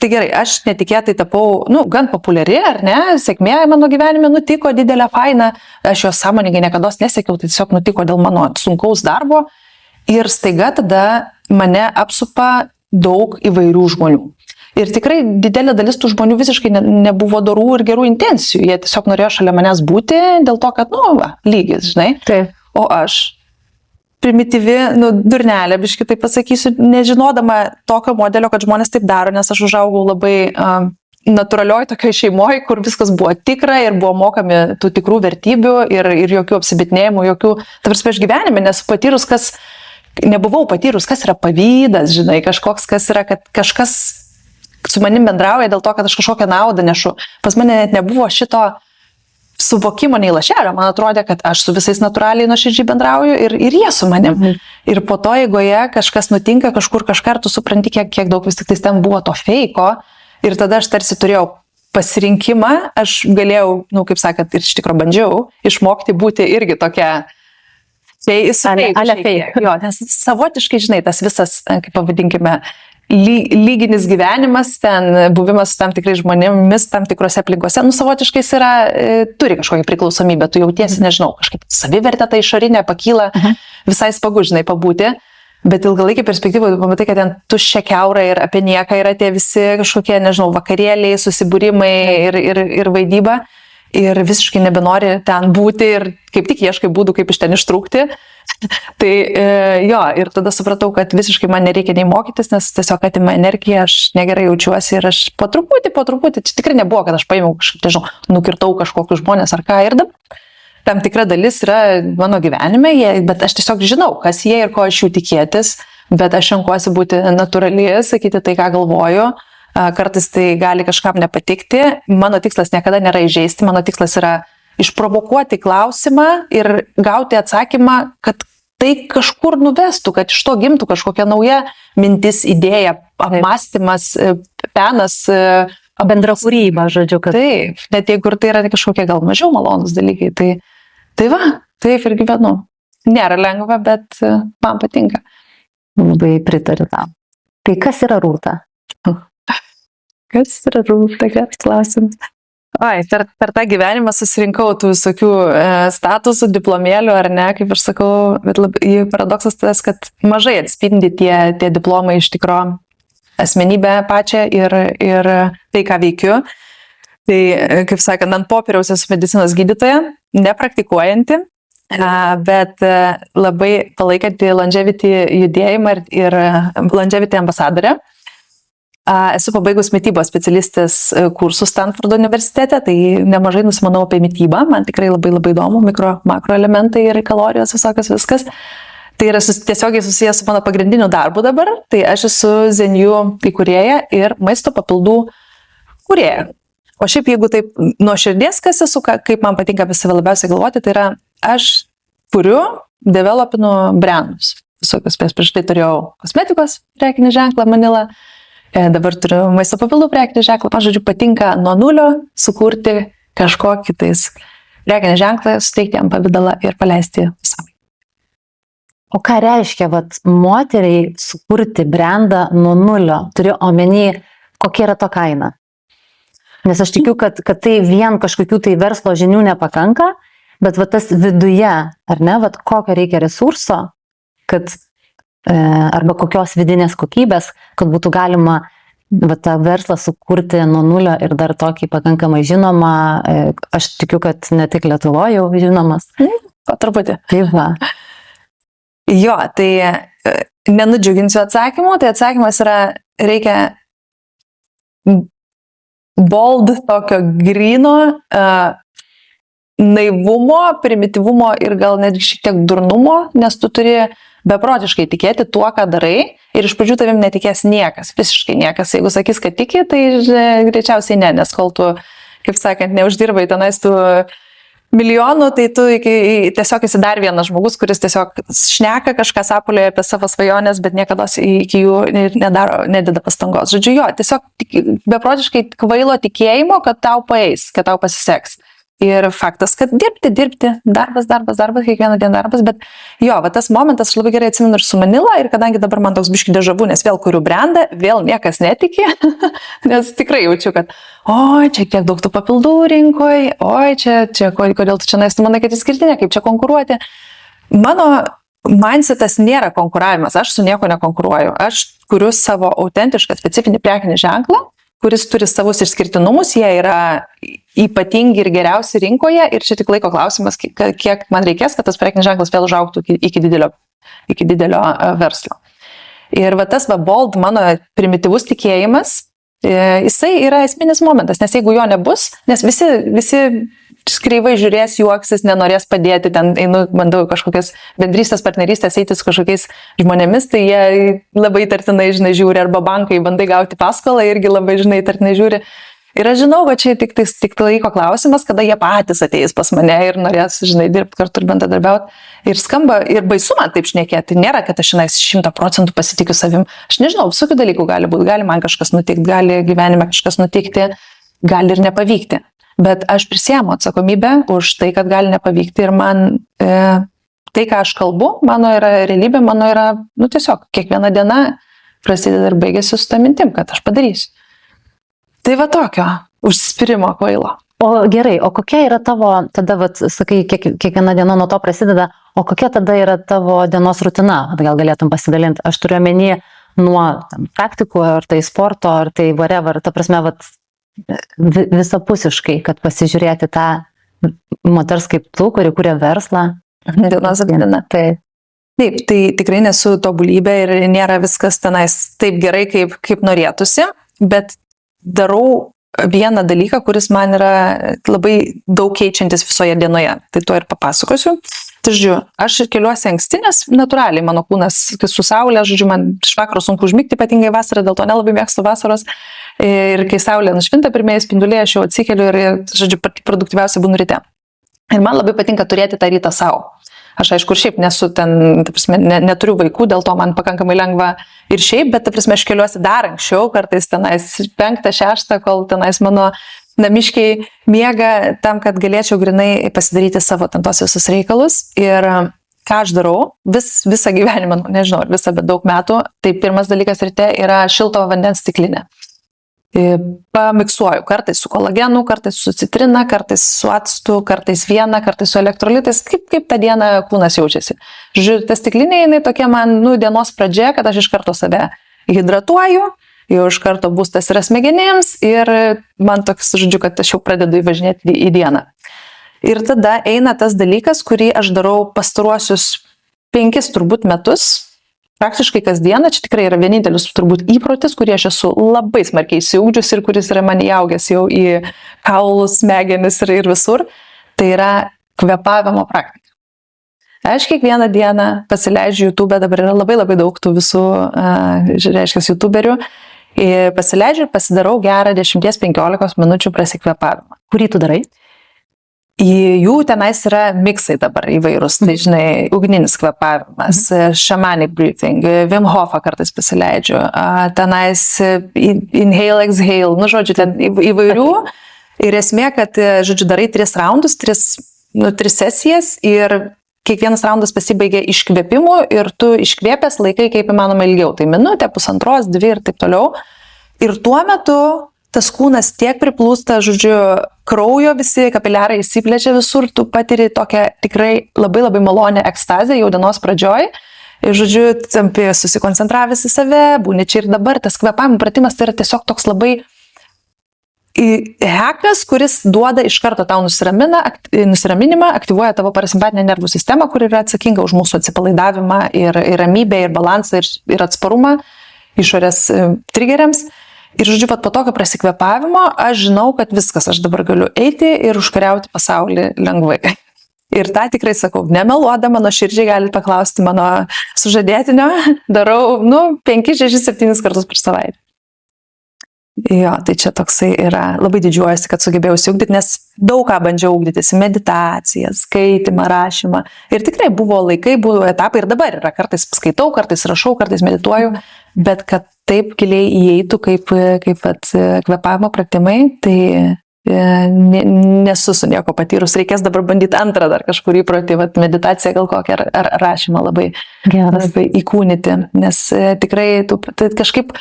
tai gerai, aš netikėtai tapau, gan populiari, ar ne, sėkmė mano gyvenime nutiko, didelė faina, aš jos sąmoningai niekados nesiekiau, tai tiesiog nutiko dėl mano sunkaus darbo ir staiga tada mane apsupa daug įvairių žmonių. Ir tikrai didelė dalis tų žmonių visiškai nebuvo dorų ir gerų intencijų, jie tiesiog norėjo šalia manęs būti dėl to, kad, lygis, žinai. Taip. O aš primityvi, durnelė, biškai taip pasakysiu, nežinodama tokio modelio, kad žmonės taip daro, nes aš užaugau labai natūralioj tokioj šeimoje, kur viskas buvo tikra ir buvo mokami tų tikrų vertybių ir jokių apsibitinėjimų, tarsi aš gyvenime nesu patyrus, nebuvau patyrus, kas yra pavydas, žinai, kas yra, kad kažkas su manim bendrauja dėl to, kad aš kažkokią naudą nešu. Pas mane net nebuvo šito suvokimo nei lašelio, man atrodė, kad aš su visais natūraliai nuoširdžiai bendrauju ir jie su manim. Ir po to, eigoje kažkas nutinka, kažkur kažką, tu supranti, kiek daug vis tik ten buvo to feiko. Ir tada aš tarsi turėjau pasirinkimą, aš galėjau, kaip sakant, ir iš tikrųjų bandžiau išmokti būti irgi tokia fake. Jo, nes savotiškai, žinai, tas visas, kaip pavadinkime, lyginis gyvenimas, ten buvimas su tam tikrai žmonėmis, tam tikrose aplinkose, savotiškai jis turi kažkokią priklausomybę, tu jautiesi, nežinau, kažkaip savivertė ta išorinė pakyla, visai smagu, žinai, pabūti, bet ilgalaikį perspektyvą tu pamatai, kad ten tuščia kiaura ir apie nieką yra tie visi kažkokie, nežinau, vakarėliai, susibūrimai ir vaidyba ir visiškai nebenori ten būti ir kaip tik ieškai būdų, kaip iš ten ištrūkti. Tai ir tada supratau, kad visiškai man nereikia nei mokytis, nes tiesiog atima energiją, aš negerai jaučiuosi ir aš po truputį, čia tikrai nebuvo, kad aš paėmiau kažkaip, nežinau, nukirtau kažkokius žmonės ar ką ir dabar. Tam tikra dalis yra mano gyvenime, bet aš tiesiog žinau, kas jie ir ko iš jų tikėtis, bet aš renkuosi būti natūrali, sakyti tai, ką galvoju. Kartais tai gali kažkam nepatikti. Mano tikslas niekada nėra įžeisti, mano tikslas yra išprovokuoti klausimą ir gauti atsakymą, kad tai kažkur nuvestų, kad iš to gimtų kažkokia nauja mintis, idėja, apmąstymas, penas. Bendra kūryba, žodžiu, kad... Taip, net jeigu tai yra kažkokie gal mažiau malonus dalykai, tai va, taip ir gyvenu. Nėra lengva, bet man patinka. Labai pritariu tam. Tai kas yra Rūta? Kas yra Rūta, geras klausimas. Per tą gyvenimą susirinkau tų visokių statusų, diplomėlių, ar ne, kaip aš sakau, bet paradoksas tas, kad mažai atspindi tie diplomai iš tikro asmenybę pačią ir tai, ką veikiu. Tai, kaip sakant, ant popieriaus esu medicinos gydytoja, nepraktikuojanti, bet labai palaikanti longevity judėjimą ir longevity ambasadorė. Esu pabaigus mitybos specialistės kursus Stanfordo universitete, tai nemažai nusimanau apie mitybą, man tikrai labai įdomu, mikro, makro elementai ir kalorijos visokios viskas. Tai yra tiesiogiai susijęs su mano pagrindiniu darbu dabar, tai aš esu Zenju įkūrėja ir maisto papildų kūrėja. O šiaip jeigu taip nuo širdies, kas esu, kaip man patinka apie save labiausiai galvoti, tai yra aš kuriu, developinu brandus. Visokius, prieš tai turėjau kosmetikos prekinį ženklą Manila. Dabar turiu maisto papildų prekinį ženklą. Man, žodžiu, patinka nuo nulio sukurti kažkokį tais prekinį ženklą, suteikti jam pavidalą ir paleisti visam. O ką reiškia, moteriai sukurti brandą nuo nulio? Turiu omeny, kokia yra to kaina? Nes aš tikiu, kad tai vien kažkokių tai verslo žinių nepakanka, bet tas viduje, ar ne, kokio reikia resurso, kad arba kokios vidinės kokybės, kad būtų galima tą verslą sukurti nuo nulio ir dar tokį pakankamai žinomą, aš tikiu, kad ne tik Lietuvoje jau žinomas. Po truputį. Taip va. Jo, tai nenudžiuginsiu atsakymu, tai atsakymas yra, reikia bold, tokio gryno, naivumo, primityvumo ir gal netgi šiek tiek durnumo, nes tu turi beprotiškai tikėti tuo, ką darai ir iš pradžių tavim netikės niekas, visiškai niekas. Jeigu sakys, kad tiki, tai greičiausiai ne, nes kol tu, kaip sakant, neuždirbai tenais tų milijonų, tai tu tiesiog esi dar vienas žmogus, kuris tiesiog šneka kažką sapulėje apie savo svajonės, bet niekada iki jų nededa pastangos. Žodžiu, jo, tiesiog beprotiškai kvailo tikėjimo, kad tau paeis, kad tau pasiseks. Ir faktas, kad dirbti, darbas, kiekvieną dieną darbas, bet jo, va tas momentas, aš labai gerai atsimenu ir su Manila, ir kadangi dabar man toks biški dežavu, nes vėl kuriu brandą, vėl niekas netiki, nes tikrai jaučiu, kad oi, čia kiek daug tų papildų rinkoje, oi, čia kodėl tu čia manai, kad išskirtinė, kaip čia konkuruoti. Mano mindsetas nėra konkuravimas, aš su nieko nekonkuruoju, aš kuriu savo autentišką specifinį prekinį ženklą, kuris turi savus išskirtinumus, jie yra ypatingi ir geriausi rinkoje ir čia tik laiko klausimas, kiek man reikės, kad tas prekinis ženklas vėl užaugtų iki didelio verslo. Ir va tas bold mano primityvus tikėjimas, jisai yra esminis momentas, nes jeigu jo nebus, nes visi kreivai žiūrės, juoksis, nenorės padėti, ten einu, bandau kažkokias bendrystės, partnerystės eiti su kažkokiais žmonėmis, tai jie labai tartinai, žiūri, arba bankai bandai gauti paskolą, irgi labai, tartinai žiūri. Ir aš žinau, kad čia tik laiko klausimas, kada jie patys ateis pas mane ir norės, dirbti kartu ir bendradarbiauti. Ir skamba, ir baisu man taip šnekėti, nėra, kad aš 100% pasitikiu savim. Aš nežinau, visokių dalykų gali būti, gali man kažkas nutikti, gali gyvenime kažkas nutikti, gali ir nepavykti. Bet aš prisiemu atsakomybę už tai, kad gali nepavykti ir man tai, ką aš kalbu, mano yra realybė, mano yra, tiesiog kiekviena diena prasideda ir baigėsi su tą mintim, kad aš padarysiu. Tai va tokio užsispyrimo kvailo. O gerai, o kokia yra tavo, tada, sakai, kiekviena diena nuo to prasideda, o kokia tada yra tavo dienos rutina, gal galėtum pasidalinti? Aš turiu omeny nuo praktikų, ar tai sporto, ar tai whatever, ta prasme, visapusiškai, kad pasižiūrėti tą moters kaip tu, kuri kuria verslą. Dienos rutina. Taip, tai tikrai nesu tobulybė ir nėra viskas tenais taip gerai, kaip norėtųsi, bet darau vieną dalyką, kuris man yra labai daug keičiantis visoje dienoje. Tai to ir papasakosiu. Tai žodžiu, aš keliuosi anksti, nes natūraliai mano kūnas su saulė, žodžiu, man iš vakaro sunku užmigti, ypatingai vasarą, dėl to nelabai mėgstu vasaros. Ir kai saulė nušvinta, pirmieji spinduliai, aš jau atsikeliu ir, žodžiu, produktyviausia būnu ryte. Ir man labai patinka turėti tą rytą savo. Aš aišku, ir šiaip nesu ten, ta prasme, neturiu vaikų, dėl to man pakankamai lengva ir šiaip, bet, ta prasme, aš keliuosi dar anksčiau, kartais tenais 5-6, kol tenais mano namiškiai miega tam, kad galėčiau grinai pasidaryti savo ten tos visus reikalus. Ir ką aš darau visą gyvenimą, nežinau, ar visą, bet daug metų, tai pirmas dalykas ryte yra šilto vandens stiklinė. Pamiksuoju, kartais su kolagenu, kartais su citrina, kartais su actu, kartais viena, kartais su elektrolitais, kaip tą dieną kūnas jaučiasi. Žiūrėjau, ta stiklinė, jinai tokia man, dienos pradžia, kad aš iš karto save hidratuoju, jau iš karto būstas yra smegenims ir man toks, žodžiu, kad aš jau pradedu įvažinėti į dieną. Ir tada eina tas dalykas, kurį aš darau pastaruosius 5 turbūt metus, praktiškai kasdieną, čia tikrai yra vienintelis turbūt įprotis, kurį aš esu labai smarkiai įsiugdžius ir kuris yra man įaugęs jau į kaulus, smegenis ir visur, tai yra kvėpavimo praktika. Aš kiekvieną dieną pasileidžiu YouTube, dabar yra labai daug tų visų, reiškia, YouTuberių, pasileidžiu ir pasidarau gerą 10-15 minučių prasikvėpavimą. Kurį tu darai? Jų tenais yra miksai dabar įvairūs, tai žinai, ugninis kvėpavimas, shamanic breathing, Wim Hofą kartais pasileidžiu, tenais inhale, exhale, žodžiu, ten įvairių. Ir esmė, kad, žodžiu, darai 3 raundus, 3 sesijas ir kiekvienas raundas pasibaigia iškvėpimu ir tu iškvėpęs laikai kaip įmanoma ilgiau. Tai minutė, 1,5, 2 ir taip toliau. Ir tuo metu tas kūnas tiek priplūsta, žodžiu, kraujo visi kapiliarai įsiplečia visur, tu patiri tokią tikrai labai malonę ekstazę jau dienos pradžioj. Ir, žodžiu, tampi susikoncentravęs į save, būni čia ir dabar. Tas kvėpavimo pratimas tai yra tiesiog toks labai hekas, kuris duoda iš karto tau nusiraminimą, aktyvuoja tavo parasimpatinę nervų sistemą, kur yra atsakinga už mūsų atsipalaidavimą ir ramybę, ir balansą, ir atsparumą išorės trigeriams. Ir, žodžiu, po tokio prasikvėpavimo aš žinau, kad viskas, aš dabar galiu eiti ir užkariauti pasaulį lengvai. Ir tą tikrai sakau, nemeluodama, nuoširdžiai galite paklausti mano sužadėtinio, darau, 5, 6, 7 kartus per savaitę. Jo, tai čia toksai yra, labai didžiuojasi, kad sugebėjau įsiugdyti, nes daug ką bandžiau ugdytis, meditaciją, skaitimą, rašymą. Ir tikrai buvo laikai, buvo etapai ir dabar yra, kartais skaitau, kartais rašau, kartais medituoju, bet kad taip giliai įeitų kaip kvėpavimo pratimai, tai nesu su nieko patyrus, reikės dabar bandyti antrą dar kažkur įprotį, meditaciją gal kokią ar rašymą labai įkūnyti, nes tikrai tai kažkaip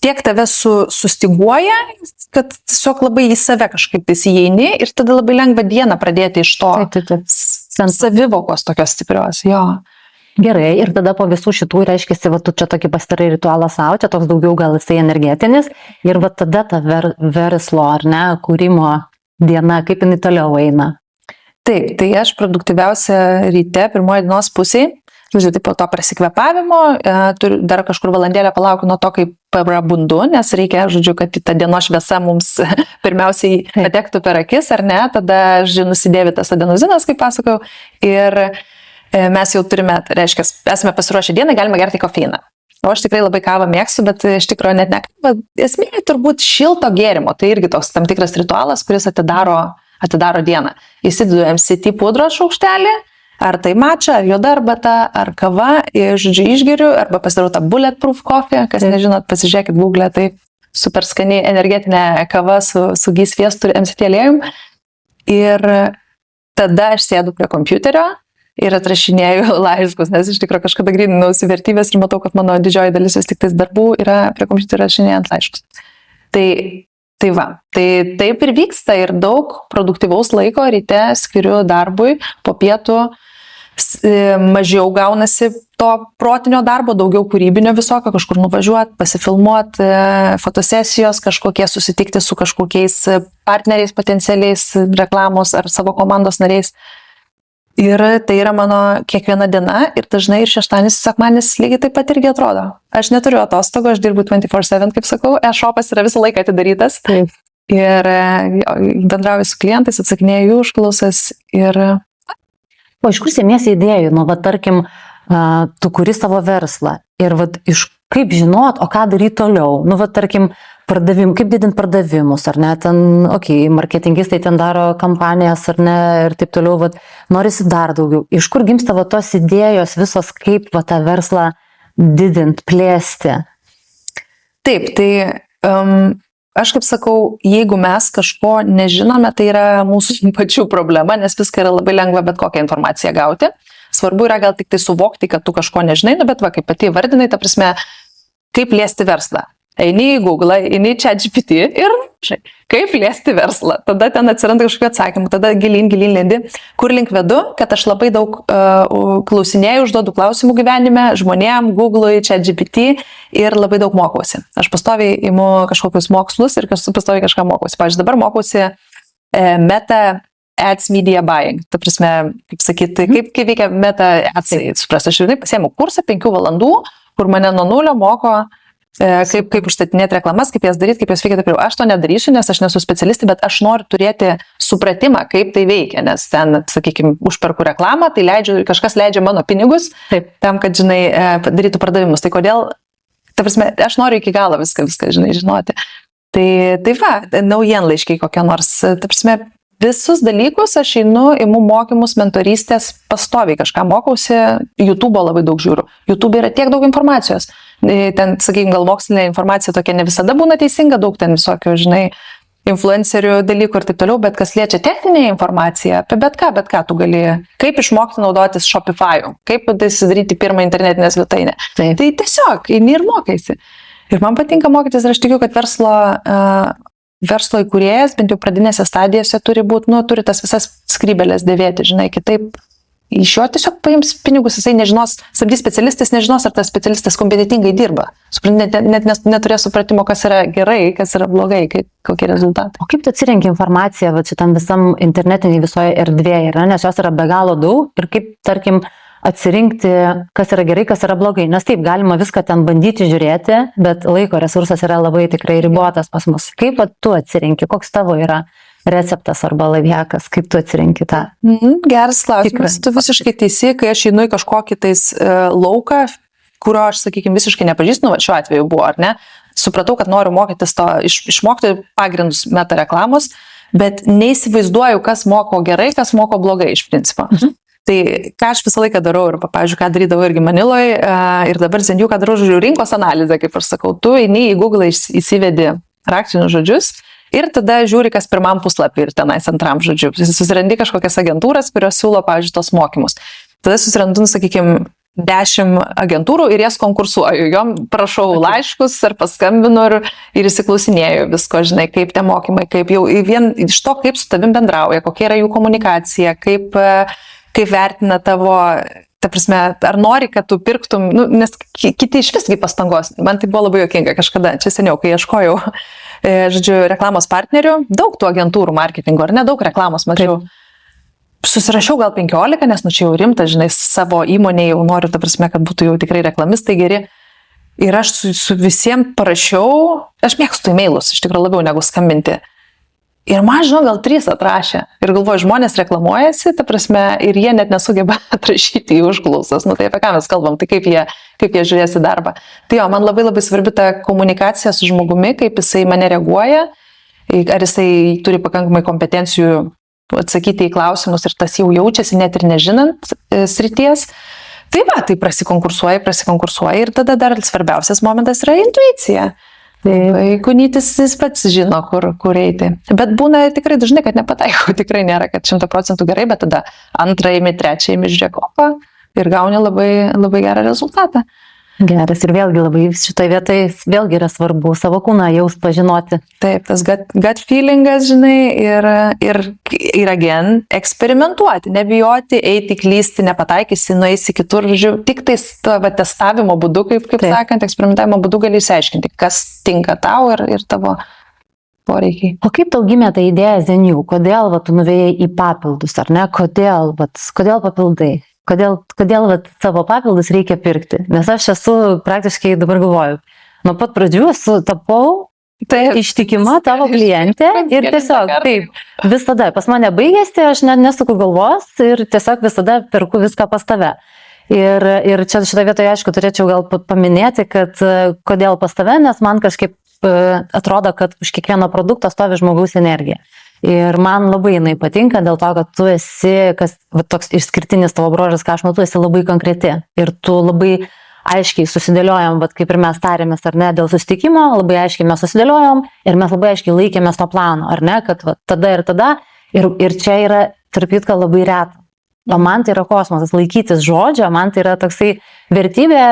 tiek tave sustiguoja, kad tiesiog labai į save kažkaip įeini ir tada labai lengva dieną pradėti iš to savivokos tokios stiprios. Jo. Gerai, ir tada po visų šitų, reiškia, tu čia tokį pasidarai ritualą savo, čia toks daugiau gal jisai energetinis, ir tada ta verslo ar ne, kūrimo diena, kaip jinai toliau eina? Taip, tai aš produktyviausia ryte, pirmoji dienos pusėje, žodžiu, po to prasikvėpavimo, dar kažkur valandėlę palaukiu nuo to, kaip prabundu, nes reikia, žodžiu, kad ta dienos šviesa mums pirmiausiai patektų per akis, ar ne, tada, žodžiu, nusidėvi tas adenozinas, kaip pasakau, ir mes jau turime, reiškia, esame pasiruošę dieną, galime gerti kofeiną. O aš tikrai labai kavą mėgstu, bet iš tikrųjų net ne kavą. Esmė turbūt šilto gėrimo, tai irgi toks tam tikras ritualas, kuris atidaro dieną. Įsidedu MCT pudros šaukštelį, ar tai matcha, ar juoda arbata, ar kava, žodžiu, išgeriu, arba pasidarau tą bulletproof coffee, kas nežinot, pasižiūrėkit Google, tai super skani energetinė kava su ghee sviestu ir MCT aliejum. Ir tada aš sėdu prie kompiuterio ir atrašinėjau laiškus, nes iš tikrųjų kažkada gryninausi vertybės ir matau, kad mano didžioji dalis vis tik tais darbų yra prie kompiuterio rašinėjant laiškus. Tai va, tai taip ir vyksta ir daug produktyvaus laiko ryte skiriu darbui, po pietų mažiau gaunasi to protinio darbo, daugiau kūrybinio visokio, kažkur nuvažiuoti, pasifilmuoti, fotosesijos, kažkokie susitikti su kažkokiais partneriais, potencialiais reklamos ar savo komandos nariais. Ir tai yra mano kiekviena diena ir dažnai ir šeštadienis, sekmadienis lygiai taip pat irgi atrodo. Aš neturiu atostogų, aš dirbu 24/7, kaip sakau, e-shopas yra visą laiką atidarytas. Taip. Ir bendrauju su klientais, atsakinėju jų užklausas ir... O iš kur semiesi idėjų? Tarkim, tu kuri savo verslą ir iš kaip žinot, o ką daryti toliau? Tarkim, kaip didinti pardavimus, ar ne, ten, marketingistai ten daro kampanijas, ar ne, ir taip toliau, norisi dar daugiau. Iš kur gimsta tos idėjos visos, kaip tą verslą didinti, plėsti? Taip, tai aš kaip sakau, jeigu mes kažko nežinome, tai yra mūsų pačių problema, nes viską yra labai lengva bet kokią informaciją gauti. Svarbu yra gal tik tai suvokti, kad tu kažko nežinai, bet kaip pati vardinai, ta prasme, kaip liesti verslą. Eini į Google, eini į ChatGPT ir kaip liesti verslą. Tada ten atsiranda kažkokių atsakymų, tada gilin lendi, kur link vedu, kad aš labai daug klausinėjau, užduodu klausimų gyvenime, žmonėm, Google'ui, ChatGPT ir labai daug mokausi. Aš pastoviai imu kažkokius mokslus ir pastoviai kažką mokausi. Pavyzdžiui, dabar mokausi Meta Ads Media Buying. Ta prasme, kaip sakyti, kaip veikia Meta Ads. Supras, aš jau pasiėmiau kursą 5 valandų, kur mane nuo nulio moko kaip užstatinėti reklamas, kaip jas daryti, kaip jas veikia. Aš to nedarysiu, nes aš nesu specialistė, bet aš noriu turėti supratimą, kaip tai veikia, nes ten, sakykime, užperku reklamą, tai kažkas leidžia mano pinigus, tam, kad, darytų pardavimus. Tai kodėl, ta prasme, aš noriu iki galo viską, žinoti. Tai va, naujienlaiškiai kokie nors, ta prasme, visus dalykus aš imu mokymus, mentorystės, pastoviai kažką mokausi, YouTube'o labai daug žiūriu. YouTube yra tiek daug informacijos. Ten, sakykime, gal mokslinė informacija tokia ne visada būna teisinga, daug ten visokių, influencerių dalykų ir taip toliau, bet kas liečia techninę informaciją, apie bet ką tu gali, kaip išmokti naudotis Shopify'u, kaip pasidaryti pirmą internetinę svetainę. Tai tiesiog, eini ir mokaisi. Ir man patinka mokytis ir aš tikiu, kad verslo įkūrėjas, bent jau pradinėse stadijose turi būti, turi tas visas skrybelės dėvėti, kitaip iš jo tiesiog paims pinigus, jisai nežinos, samdys specialistas, nežinos, ar tas specialistas kompetitingai dirba. Net neturės supratimo, kas yra gerai, kas yra blogai, kokie rezultatai. O kaip tu atsirenki informaciją šitam visam internetiniai visoje erdvėje, nes jos yra be galo daug ir kaip, tarkim, atsirinkti, kas yra gerai, kas yra blogai. Nes taip, galima viską ten bandyti žiūrėti, bet laiko resursas yra labai tikrai ribotas pas mus. Kaip tu atsirinki, koks tavo yra receptas arba laiviakas, kaip tu atsirenki tą? Geras klausimas. Tu visiškai teisi, kai aš einu į kažkokį tais lauką, kurio aš, sakykime, visiškai nepažįstu, šiuo atveju buvo, ar ne, supratau, kad noriu mokytis to, išmokti pagrindus meta reklamos, bet neįsivaizduoju, kas moko gerai, kas moko blogai iš principo. Tai ką aš visą laiką darau ir, pavyzdžiui, ką darydavau irgi Maniloje ir dabar Zenview, ką darau, žodžiu, rinkos analizę, kaip aš sakau, tu eini į Google, įsivedi raktinius žodžius ir tada žiūri, kas pirmam puslapį ir tenais antram žodžiu. Susirandi kažkokias agentūras, kurios siūlo, pavyzdžiui, tos mokymus. Tada susirandu, sakykime, 10 agentūrų ir jas konkursuoju. Jom prašau laiškus ar paskambinu ir įsiklausinėju visko, žinai, kaip tie mokymai, kaip jau vien iš to, kaip su tavim bendrauja, kokia yra jų komunikacija, kaip vertina tavo, ta prasme, ar nori, kad tu pirktum, nes kiti iš visgi pastangos. Man tai buvo labai juokinga kažkada, čia seniau, kai ieškojau, žodžiu, reklamos partnerių, daug tų agentūrų marketingo, ar ne, daug reklamos mačiau. Susirašiau gal 15, nes čia jau rimta, žinai, savo įmonėje jau noriu, ta prasme, kad būtų jau tikrai reklamistai geri. Ir aš su visiems parašiau, aš mėgstu e-mailus, iš tikrųjų labiau negu skambinti. Ir man, žinau, gal 3 atrašė. Ir galvoju, žmonės reklamuojasi, ta prasme, ir jie net nesugeba atrašyti į užklausas. Tai apie ką mes kalbam, tai kaip jie žiūrės į darbą. Tai jo, man labai svarbi ta komunikacija su žmogumi, kaip jisai mane reaguoja, ar jisai turi pakankamai kompetencijų atsakyti į klausimus ir tas jau jaučiasi net ir nežinant srities. Tai va, tai prasikonkursuoja ir tada dar svarbiausias momentas yra intuicija. Kūnytis jis pats žino, kur eiti. Bet būna tikrai dažnai, kad nepataiko, tikrai nėra, kad 100% gerai, bet tada antrą imi, trečią imi, žiūrėk, ir gauni labai, labai gerą rezultatą. Geras ir vėlgi labai šitoje vietoje vėlgi yra svarbu savo kūną jaust pažinoti. Taip, tas gut feelingas, žinai, ir again, eksperimentuoti, nebijoti, eiti, klysti, nepataikysi, nueisi kitur, žiūrėjau, tik tais testavimo būdu, kaip sakant, eksperimentavimo būdu gali išsiaiškinti, kas tinka tau ir tavo poreikiai. O kaip tau gimė ta idėja Zenview? Kodėl tu nuvėjai į papildus, ar ne? Kodėl papildai? Kodėl savo papildus reikia pirkti? Nes aš esu praktiškai dabar galvoju, nuo pat pradžių tapau ištikima tavo klientė ir tiesiog visada pas mane baigėsi, aš nesuku galvos ir tiesiog visada perku viską pas tave. Ir čia šitoje vietoje, aišku, turėčiau gal paminėti, kad kodėl pas tave, nes man kažkaip atrodo, kad už kiekvieno produkto stovi žmogaus energija. Ir man labai jinai patinka dėl to, kad tu esi, toks išskirtinis tavo bruožas, ką aš matau, esi labai konkreti. Ir tu labai aiškiai susidėliojom, kaip ir mes tarėmės, ar ne, dėl susitikimo, labai aiškiai mes susidėliojom ir mes labai aiškiai laikėmės to plano, ar ne, kad tada ir tada. Ir čia yra, tarp kitko, labai reta. O man tai yra kosmosas, laikytis žodžio, man tai yra toksai vertybė,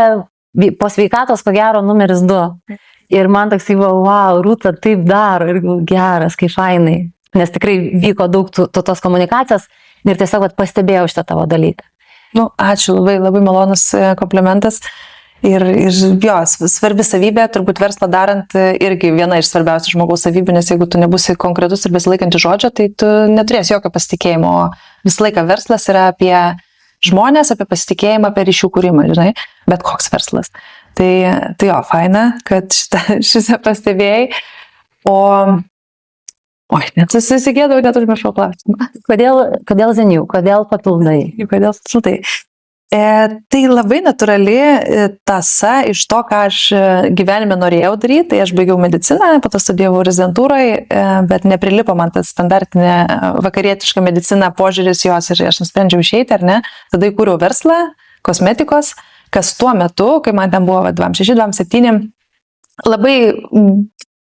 po sveikatos, ko gero, numeris 2. Ir man toksai, wow, Rūta taip daro, ir geras, kaip fainai. Nes tikrai vyko daug tos komunikacijos ir tiesiog pastebėjau šitą tavo dalyką. Ačiū, labai malonus komplimentas. Ir jo, svarbi savybė, turbūt verslą darant irgi viena iš svarbiausių žmogaus savybių, nes jeigu tu nebūsi konkretus ir besilaikantis žodžio, tai tu neturėsi jokio pasitikėjimo. Visą laiką verslas yra apie žmonės, apie pasitikėjimą, apie ryšių kūrimą, žinai, bet koks verslas. Tai jo, faina, kad šitą pastebėjai. Net susigėdau, net užmiršau klausimą. Kodėl Zenview? Kodėl papildai? Kodėl papildai? Tai labai natūrali tąsa iš to, ką aš gyvenime norėjau daryti. Tai aš baigiau mediciną, po to studijavau rezidentūroje, bet neprilipo man ta standartinė vakarietiška medicina, požiūris jos ir aš nusprendžiau išeiti, ar ne. Tada įkūriau verslą, kosmetikos, kas tuo metu, kai man ten buvo 26-27,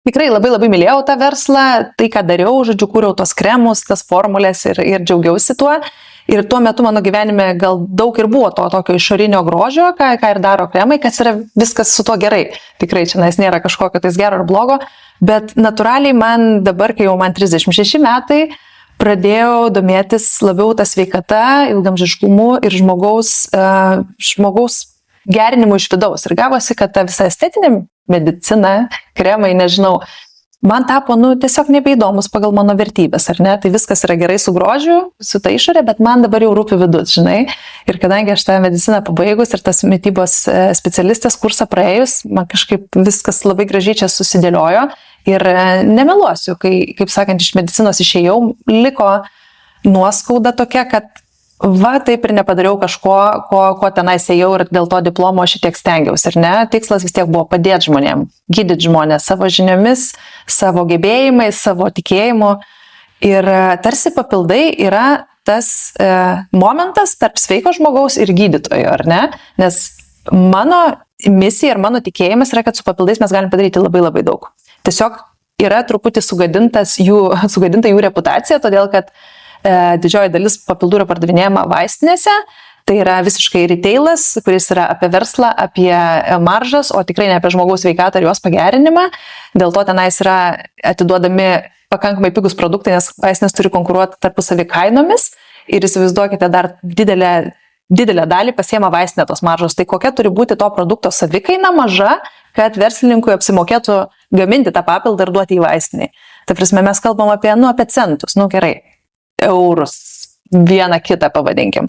tikrai labai mylėjau tą verslą, tai ką dariau, žodžiu, kūriau tos kremus, tas formulės ir džiaugiausi tuo. Ir tuo metu mano gyvenime gal daug ir buvo to tokio išorinio grožio, ką ir daro kremai, kas yra viskas su tuo gerai. Tikrai čia nėra kažkokio tais gero ar blogo, bet natūraliai man dabar, kai jau man 36 metai, pradėjau domėtis labiau tą sveikatą, ilgamžiškumu ir žmogaus gerinimu iš vidaus. Ir gavosi, kad ta visa estetinė medicina, kremai, nežinau, man tapo, tiesiog nebeįdomus pagal mano vertybės, ar ne? Tai viskas yra gerai su grožiu, su ta išorė, bet man dabar jau rūpi vidus, žinai. Ir kadangi aš tą mediciną pabaigus ir tas mitybos specialistės kursą praėjus, man kažkaip viskas labai gražiai čia susidėliojo Ir nemeluosiu, kai, kaip sakant, iš medicinos išėjau, liko nuoskauda tokia, kad va, taip ir nepadariau kažko, ko tenais ėjau ir dėl to diplomo aš tiek stengiausi, ar ne? Tikslas vis tiek buvo padėti žmonėm, gydyti žmonės savo žiniomis, savo gebėjimais, savo tikėjimu. Ir tarsi papildai yra tas momentas tarp sveiko žmogaus ir gydytojo, ar ne? Nes mano misija ir mano tikėjimas yra, kad su papildais mes galim padaryti labai labai daug. Tiesiog yra truputį sugadinta jų reputacija, todėl kad didžioji dalis papildų yra pardavinėjama vaistinėse, tai yra visiškai retailas, kuris yra apie verslą, apie maržas, o tikrai ne apie žmogaus sveikatą ir jos pagerinimą. Dėl to tenais yra atiduodami pakankamai pigus produktai, nes vaistinės turi konkuruoti tarpusavį kainomis ir įsivaizduokite, dar didelę dalį pasiema vaistinė tos maržos. Tai kokia turi būti to produkto savikaina maža, kad verslininkui apsimokėtų gaminti tą papildą ir duoti į vaistinį. Tai prasme, mes kalbam apie centus, gerai, eurus, vieną kitą pavadinkim.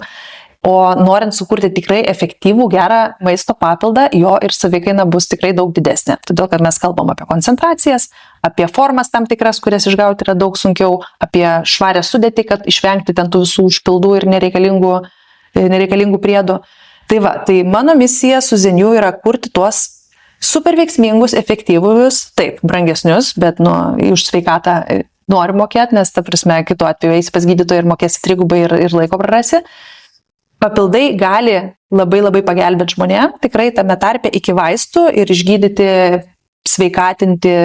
O norint sukurti tikrai efektyvų, gerą maisto papildą, jo ir savikaina bus tikrai daug didesnė. Todėl, kad mes kalbam apie koncentracijas, apie formas tam tikras, kurias išgauti yra daug sunkiau, apie švarę sudėtį, kad išvengti ten tų visų užpildų ir nereikalingų priedų. Tai mano misija su Zeniu yra kurti tuos super veiksmingus, efektyvius, taip, brangesnius, bet už sveikatą nori mokėti, nes ta prasme, kitu atveju eisi pas gydytoją ir mokėsi trigubai ir laiko prarasi. Papildai gali labai labai pagelbėti žmonėm, tikrai tame tarpe iki vaistų ir išgydyti, sveikatinti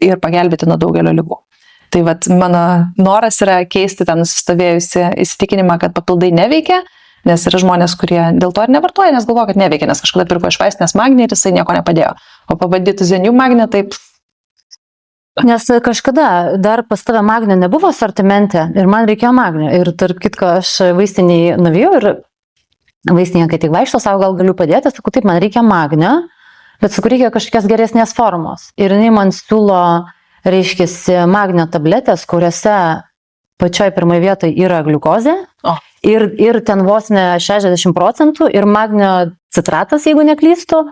ir pagelbėti nuo daugelio ligų. Tai mano noras yra keisti tą nusistovėjusi įsitikinimą, kad papildai neveikia, nes yra žmonės, kurie dėl to ir nevartoja, nes galvoja, kad neveikia, nes kažkada pirko iš vaistinės magnį ir jisai nieko nepadėjo. O pabandytų Zeniu magnį, taip. Nes kažkada dar pas tave magnio nebuvo asortimente ir man reikėjo magnio. Ir tarp kitko, aš vaistiniai nuvėjau ir vaistinėje, kai tik vaikšto, savo gal galiu padėti, sakau, taip, man reikia magnio, bet sakau, reikia kažkokios geresnės formos. Ir jinai man siūlo, reiškia, magnio tabletės, kuriuose pačioj pirmoje vietoje yra gliukozė. Ir ten vos ne 60% ir magnio citratas, jeigu neklystu.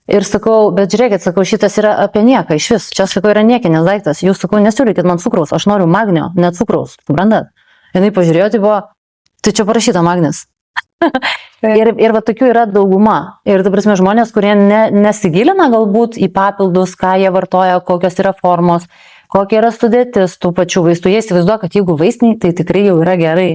Ir sakau, bet žiūrėkit, sakau, šitas yra apie nieką iš vis. Čia, sakau, yra niekinis daiktas. Jūs, sakau, nesiūlykit man cukraus, aš noriu magnio, net cukraus. Suprantat? Jinai pažiūrėjo, tai buvo, tai čia parašyta magnis. ir tokių yra dauguma. Ir, ta prasme, žmonės, kurie nesigilina galbūt į papildus, ką jie vartoja, kokios yra formos, kokia yra sudėtis tų pačių vaistų. Jie įsivaizduoja, kad jeigu vaistiniai, tai tikrai jau yra gerai.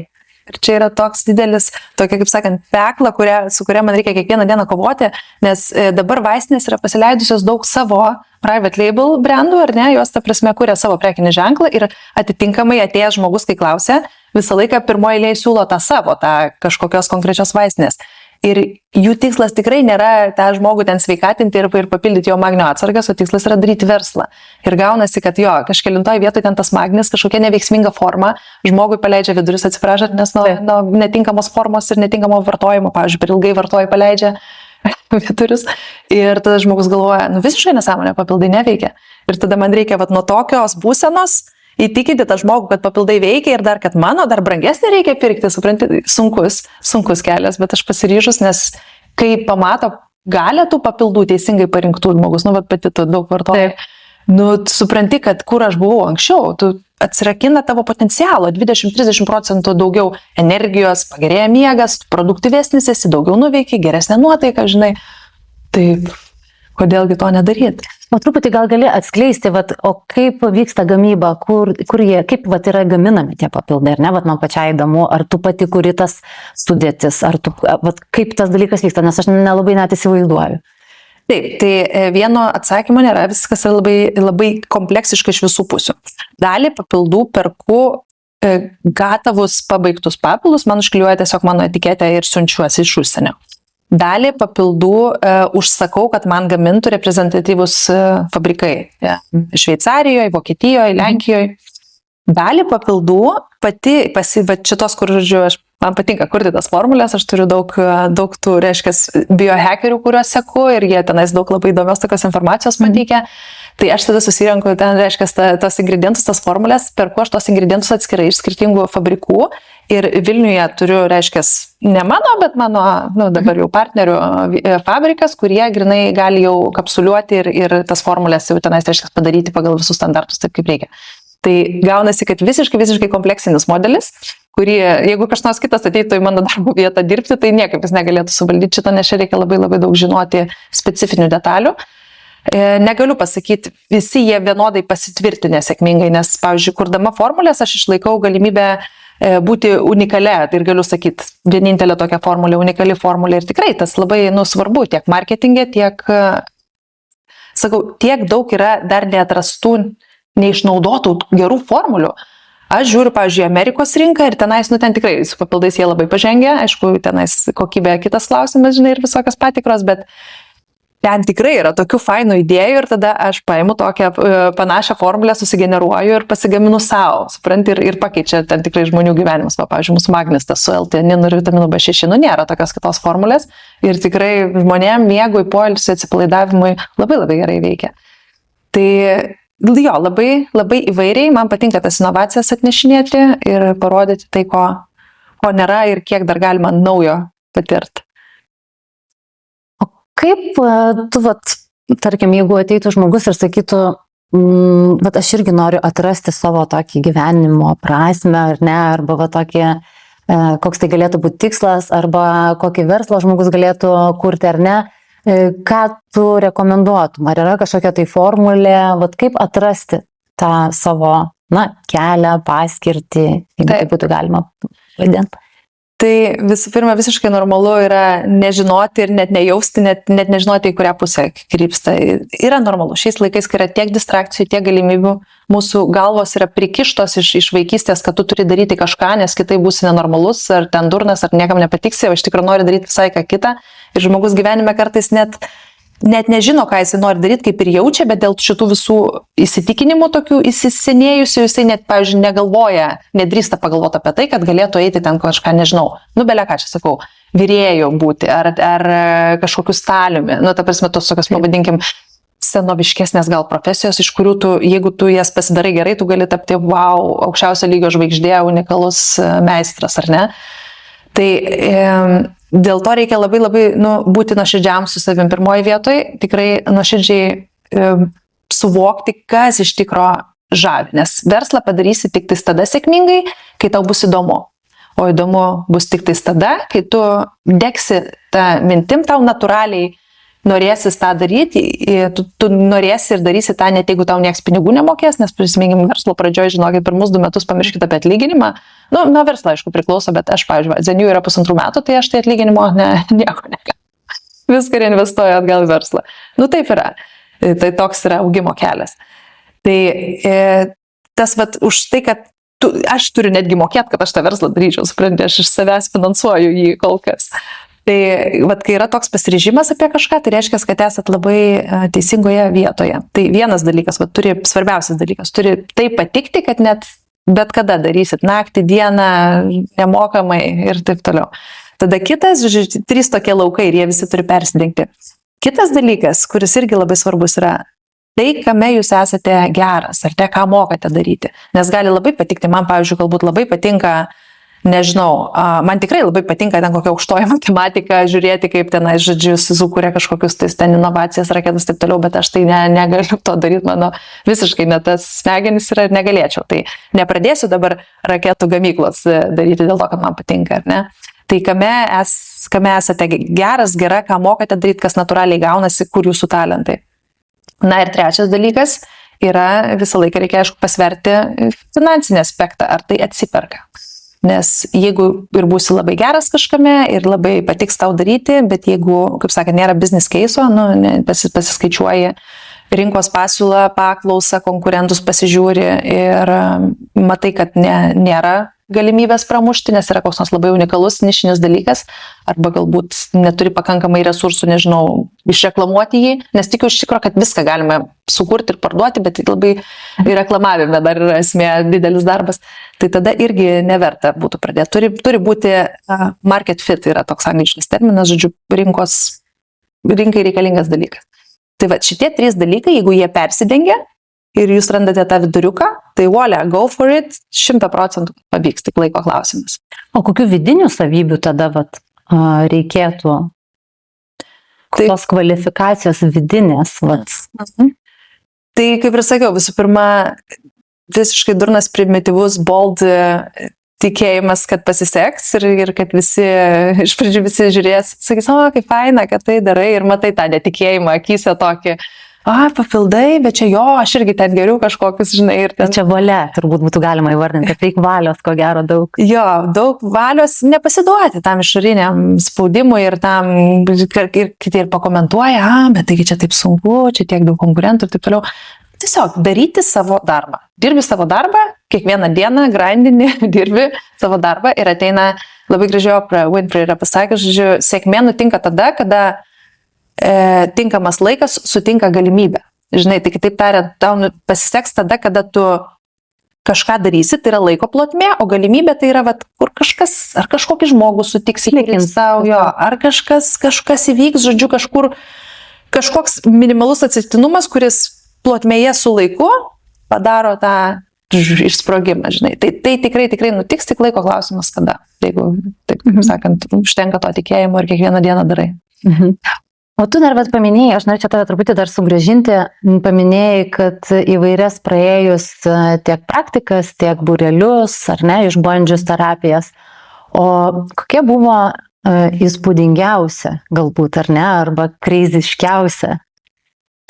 Ir čia yra toks didelis, tokia, kaip sakant, pekla, su kuria man reikia kiekvieną dieną kovoti, nes dabar vaistinės yra pasileidusios daug savo private label brandų, ar ne, jos, ta prasme, kuria savo prekinį ženklą ir atitinkamai atėjęs žmogus, kai klausia, visą laiką pirmoje eilėje siūlo tą kažkokios konkrečios vaistinės. Ir jų tikslas tikrai nėra tą žmogų ten sveikatinti ir papildyti jo magnio atsargas, o tikslas yra daryti verslą. Ir gaunasi, kad jo, kažkelintoj vietoje ten tas magnis kažkokia neveiksminga forma, žmogui paleidžia vidurius, atsiprašant, nes nuo netinkamos formos ir netinkamo vartojimo, pavyzdžiui, per ilgai vartoja paleidžia vidurius. Ir tada žmogus galvoja, visiškai nesąmonė, papildai neveikia. Ir tada man reikia nuo tokios būsenos įtikinti tą žmogų, kad papildai veikia ir dar, kad mano dar brangesnį reikia pirkti, supranti, sunkus kelias, bet aš pasiryžus, nes kai pamato galę tų papildų teisingai parinktų žmogus, pati tu daug vartoji, supranti, kad kur aš buvau anksčiau, tu atsirakina tavo potencialo, 20-30% daugiau energijos, pagerėja miegas, produktyvesnis esi, daugiau nuveiki, geresnė nuotaika, žinai, tai kodėlgi to nedaryti? O truputį gal gali atskleisti, o kaip vyksta gamyba, kaip yra gaminami tie papildai, ar ne, man pačiai įdomu, ar tu pati kuri tas sudėtis, ar tu, kaip tas dalykas vyksta, nes aš nelabai net įsivaizduoju. Taip, tai vieno atsakymo nėra, viskas yra labai, labai kompleksiška iš visų pusių. Dalį papildų perku gatavus pabaigtus papildus, man užklijuoja tiesiog mano etiketę ir siunčiuosi iš užsienio. Dalį papildų užsakau, kad man gamintų reprezentatyvus fabrikai. Šveicarijoje, Vokietijoje, Lenkijoje. Dalį papildų pati šitos, kur, žodžiu, man patinka kurti tas formulės, aš turiu daug tų, reiškia, biohackerių, kuriuos seku ir jie tenais daug labai įdomios tokios informacijos pateikia. Tai aš tada susirenku ten, reiškia, tos ingredientus, tas formulės, perku aš tos ingredientus atskirai iš skirtingų fabrikų ir Vilniuje turiu, reiškia, ne mano, bet mano, dabar jau partnerių fabrikas, kurie grinai gali jau kapsuliuoti ir tas formulės jau tenais reiškia padaryti pagal visus standartus, taip kaip reikia. Tai gaunasi, kad visiškai kompleksinis modelis, kurį, jeigu kažkas kitas ateitų į mano darbo vietą dirbti, tai niekaip jis negalėtų suvaldyti šitą, nes čia reikia labai daug žinoti specifinių detalių. Negaliu pasakyti, visi jie vienodai pasitvirtinę sėkmingai, nes, pavyzdžiui, kurdama formulės, aš išlaikau galimybę būti unikale, tai ir galiu sakyti, vienintelė tokia formulė, unikali formulė ir tikrai tas labai svarbu tiek marketinge, tiek daug yra dar neatrastų, neišnaudotų gerų formulių. Aš žiūriu, pavyzdžiui, Amerikos rinką ir tenais, ten tikrai su papildais jie labai pažengę, aišku, tenais kokybė kitas klausimas, žinai, ir visokios patikros, bet ten tikrai yra tokių fainų idėjų ir tada aš paimu tokią panašią formulę, susigeneruoju ir pasigaminu savo, supranti, ir pakeičia ten tikrai žmonių gyvenimus. Pavyzdžiui, mūsų magnestas su L-tianinu ir vitaminu B6, nėra tokios kitos formulės ir tikrai žmonėm miegui, poilsiui, atsipalaidavimui labai gerai veikia. Tai jo, labai įvairiai, man patinka tas inovacijas atnešinėti ir parodyti tai, ko nėra ir kiek dar galima naujo patirti. O kaip tu, tarkim, jeigu ateitų žmogus ir sakytų, aš irgi noriu atrasti savo tokį gyvenimo prasmę, ar ne, arba tokį, koks tai galėtų būti tikslas, arba kokį verslą žmogus galėtų kurti, ar ne, ką tu rekomenduotum? Ar yra kažkokia tai formulė, kaip atrasti tą savo, kelią, paskirtį, jeigu tai būtų galima vadinti? Tai visų pirma, visiškai normalu yra nežinoti ir net nejausti, net nežinoti, į kurią pusę krypsta. Yra normalu. Šiais laikais, kai yra tiek distrakcijų, tiek galimybių, mūsų galvos yra prikištos iš vaikystės, kad tu turi daryti kažką, nes kitai būsi nenormalus, ar ten durnas, ar niekam nepatiksi, o iš tikrųjų nori daryti visai ką kitą. Ir žmogus gyvenime kartais net nežino, ką jisai nori daryti, kaip ir jaučia, bet dėl šitų visų įsitikinimų tokių įsisenėjusių, jisai net, pavyzdžiui, negalvoja, nedrįsta pagalvoti apie tai, kad galėtų eiti ten kažką, nežinau, belė ką čia sakau, virėjų būti, ar kažkokiu staliumi, ta prasme, tos tokios, pavadinkim, senoviškesnės gal profesijos, iš kurių tu, jeigu tu jas pasidarai gerai, tu gali tapti, wow, aukščiausio lygio žvaigždė, unikalus meistras, ar ne? Tai dėl to reikia labai būti nuoširdžiam su savim pirmoji vietoj, tikrai nuoširdžiai suvokti, kas iš tikro žavi, nes verslą padarysi tik tais tada sėkmingai, kai tau bus įdomu. O įdomu bus tik tais tada, kai tu degsi tą mintim, tau natūraliai norėsis tą daryti, tu norėsi ir darysi tą, net jeigu tau nieks pinigų nemokės, nes prisiminkim verslo pradžioje, žinokit, pirmus 2 metus pamirškite apie atlyginimą. Nuo verslo, aišku, priklauso, bet aš, pavyzdžiui, Zenių yra 1,5 metų, tai aš tai atlyginimo nieko negaliu. Viską reinvestuoju atgal į verslą. Taip yra. Tai toks yra augimo kelias. Tai tas už tai, kad aš turiu netgi mokėti, kad aš tą verslą daryčiau, supranti, aš iš savęs finansuoju jį kol kas. Tai kai yra toks pasiryžimas apie kažką, tai reiškia, kad esat labai teisingoje vietoje. Tai vienas dalykas, svarbiausias dalykas, turi taip patikti, kad net bet kada darysit naktį, dieną, nemokamai ir taip toliau. Tada kitas, 3 tokie laukai ir jie visi turi persidengti. Kitas dalykas, kuris irgi labai svarbus yra, tai, kame jūs esate geras, ar ką mokate daryti. Nes gali labai patikti, man, pavyzdžiui, galbūt labai patinka, nežinau, man tikrai labai patinka ten kokia aukštoji matematika, žiūrėti, kaip tenai, žodžiu, sukūrė kažkokius ten inovacijas, raketas taip toliau, bet aš tai negaliu to daryti, mano visiškai net tas smegenis yra ir negalėčiau. Tai nepradėsiu dabar raketų gamyklos daryti dėl to, kad man patinka, ar ne? Tai kame esate geras, gera, ką mokate daryti, kas natūraliai gaunasi, kur jūsų talentai. Na ir trečias dalykas yra, visą laiką reikia, aišku, pasverti finansinį aspektą, ar tai atsiperka. Nes jeigu ir būsi labai geras kažkame ir labai patiks tau daryti, bet jeigu, kaip sakė, nėra business case'o, pasiskaičiuoji rinkos pasiūlą, paklausą, konkurentus pasižiūri ir matai, kad nėra galimybės pramušti, nes yra koks nors labai unikalus nišinis dalykas, arba galbūt neturi pakankamai resursų, nežinau, išreklamuoti jį, nes tikiu iš tikrųjų, kad viską galime sukurti ir parduoti, bet labai reklamavime dar yra esmė didelis darbas, tai tada irgi neverta būtų pradėti. Turi būti market fit, yra toks angliškas terminas, žodžiu, rinkai reikalingas dalykas. Tai šitie 3 dalykai, jeigu jie persidengia, ir jūs randate tą viduriuką, tai volia, go for it, 100% pavyks, tik laiko klausimas. O kokių vidinių savybių tada reikėtų? Tos kvalifikacijos vidinės. Tai kaip ir sakiau, visų pirma, visiškai durnas, primityvus, bold tikėjimas, kad pasiseks ir kad visi, iš pradžių visi žiūrės, sakys, o, kaip faina, kad tai darai ir matai tą netikėjimą, akyse tokį, papildai, bet čia jo, aš irgi ten geriau kažkokius, žinai, ir ten. Čia valia, turbūt būtų galima įvardinti, kad reikia valios, ko gero, daug. Jo, daug valios, nepasiduoti tam išoriniam spaudimui ir tam, ir kiti ir pakomentuoja, bet taigi čia taip sunku, čia tiek daug konkurentų ir taip toliau. Tiesiog daryti savo darbą. Dirbi savo darbą, kiekvieną dieną grindini, dirbi savo darbą ir ateina, labai gražiai Oprah Winfrey yra pasakęs, žodžiu, sėkmė nutinka tada, kada tinkamas laikas sutinka galimybę. Žinai, tai kitaip tariant, tau pasiseks tada, kada tu kažką darysi, tai yra laiko plotmė, o galimybė tai yra, kur kažkas, ar kažkokį žmogų sutiksi, ar kažkas įvyks, žodžiu, kažkoks minimalus atsitiktinumas, kuris plotmėje su laiku padaro tą išsprogimą, žinai. Tai tikrai nutiks, tik laiko klausimas kada. Jeigu, taip sakant, užtenka to tikėjimo ir kiekvieną dieną darai. O tu dar paminėjai, aš norėčiau tave truputį dar sugrąžinti, paminėjai, kad įvairias praėjus tiek praktikas, tiek būrelius, ar ne, išbandžius terapijas. O kokie buvo įspūdingiausia, galbūt, ar ne, arba kreiziškiausia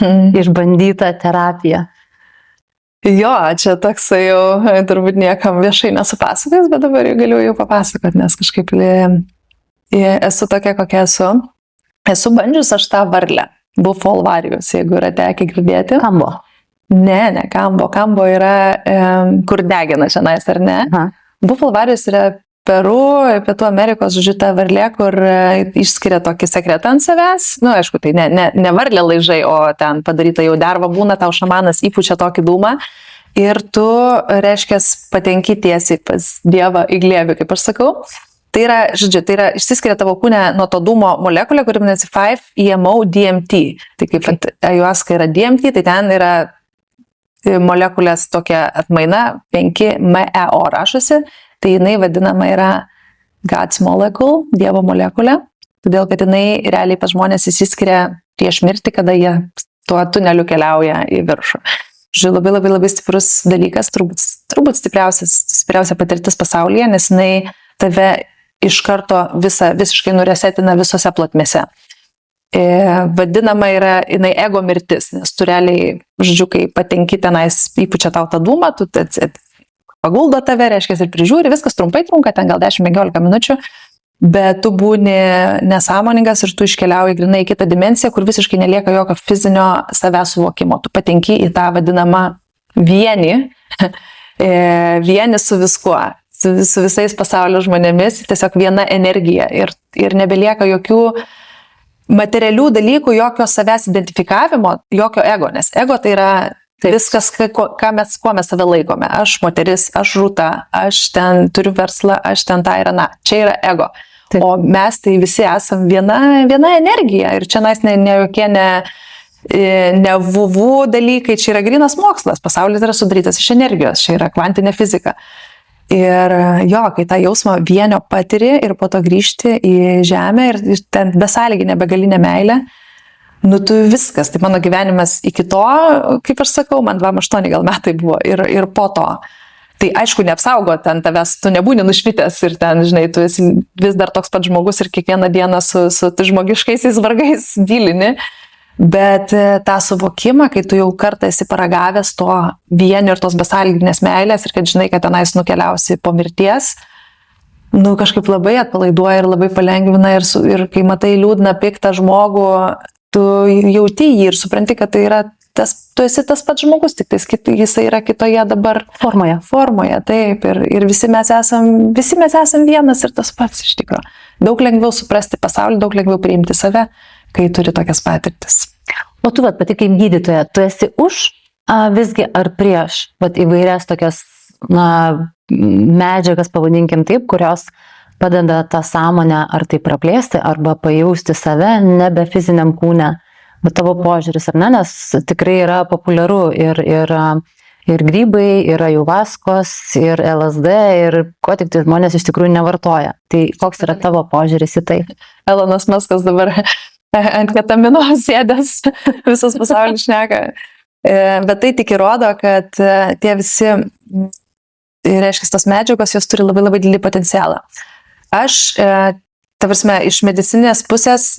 išbandyta terapija? Jo, čia toksai jau turbūt niekam viešai nesupasakos, bet dabar jau galiu jau papasakoti, nes kažkaip esu tokia, kokia esu. Esu bandžius aš tą varlę, Buffalo Warriors, jeigu yra tekę girdėti. Kambo? Ne, kambo. Kambo yra, kur degina šiandien, ar ne? Buffalo Warriors yra Peru, Pietų Amerikos, žodžiu, ta varlė, kur išskiria tokį sekretą ant savęs. Nu, aišku, tai ne varlė laižai, o ten padaryta jau derva būna, tau šamanas įpučia tokį dūmą ir tu, reiškia, patenki tiesiai pas Dievą į glėbį, kaip aš sakau. Tai yra, žodžiu, išsiskiria tavo kūne nuo to dūmo molekulė, kuri vadinasi 5-EMO-DMT. Tai kaip ayahuasca yra DMT, tai ten yra molekulės tokia atmaina 5-MEO rašosi. Tai jinai vadinama yra God's molecule, Dievo molekulė, todėl kad jinai realiai pas žmonės įsiskiria prieš mirtį, kada jie tuo tuneliu keliauja į viršų. Žiūrėjau, labai stiprus dalykas, turbūt stipriausia patirtis pasaulyje, nes jinai tave iš karto visiškai nuresetina visose plotmėse. Vadinama yra jinai ego mirtis, nes tu realiai, žodžiu, kai patenki tenais, įpučia tau tą dūmą, tu paguldo tave, reiškia, ir prižiūri, viskas trumpai trunka, ten gal 10-15 minučių, bet tu būni nesąmoningas ir tu iškeliauji grinai į kitą dimensiją, kur visiškai nelieka jokio fizinio savęs suvokimo. Tu patenki į tą vadinamą vienį su viskuo, su visais pasaulio žmonėmis, tiesiog viena energija ir nebelieka jokių materialių dalykų, jokio savęs identifikavimo, jokio ego, nes ego tai yra viskas, kuo mes save laikome. Aš moteris, aš Rūta, aš ten turiu verslą, aš ten tą ir aną. Čia yra ego. Taip. O mes tai visi esam viena energija. Ir čia ne jokie ne vuvų dalykai, čia yra grynas mokslas. Pasaulis yra sudarytas iš energijos, čia yra kvantinė fizika. Ir jo, kai tą jausmą vienio patiri ir po to grįžti į žemę ir ten besąlyginė begalinė meilė, nu tu viskas, tai mano gyvenimas iki to, kaip aš sakau, man 28 gal metai buvo ir po to. Tai aišku, neapsaugo ten tavęs, tu nebūni nušvitęs ir ten, žinai, tu esi vis dar toks pat žmogus ir kiekvieną dieną su žmogiškaisiais vargais dylini, bet tą suvokimą, kai tu jau kartą esi paragavęs to vienio ir tos besąlyginės meilės ir kad žinai, kad tenais nukeliausi po mirties, nu kažkaip labai atpalaiduoja ir labai palengvina ir kai matai liūdną, piktą žmogų, tu jauti jį ir supranti, kad tai yra tu esi tas pats žmogus, tik jisai yra kitoje dabar formoje, taip, ir visi mes esam vienas ir tas pats iš tikrųjų. Daug lengviau suprasti pasaulį, daug lengviau priimti save, kai turi tokias patirtis. O tu pati kaip gydytoja, tu esi už visgi ar prieš įvairias tokias medžiagas, pavadinkim taip, kurios padeda tą sąmonę ar tai praplėsti, arba pajausti save nebe fiziniam kūne, Bet tavo požiūris, ar ne, nes tikrai yra populiaru ir grybai, ir ajuvaskos, ir LSD, ir ko tik tai žmonės iš tikrųjų nevartoja. Tai koks yra tavo požiūris į tai? Elonas Muskas dabar ant ketamino sėdęs, visas pasaulis šneka. Bet tai tik įrodo, kad tie visi, reiškia, tos medžiagos, jos turi labai labai didelį potencialą. Aš, ta prasme, iš medicinės pusės,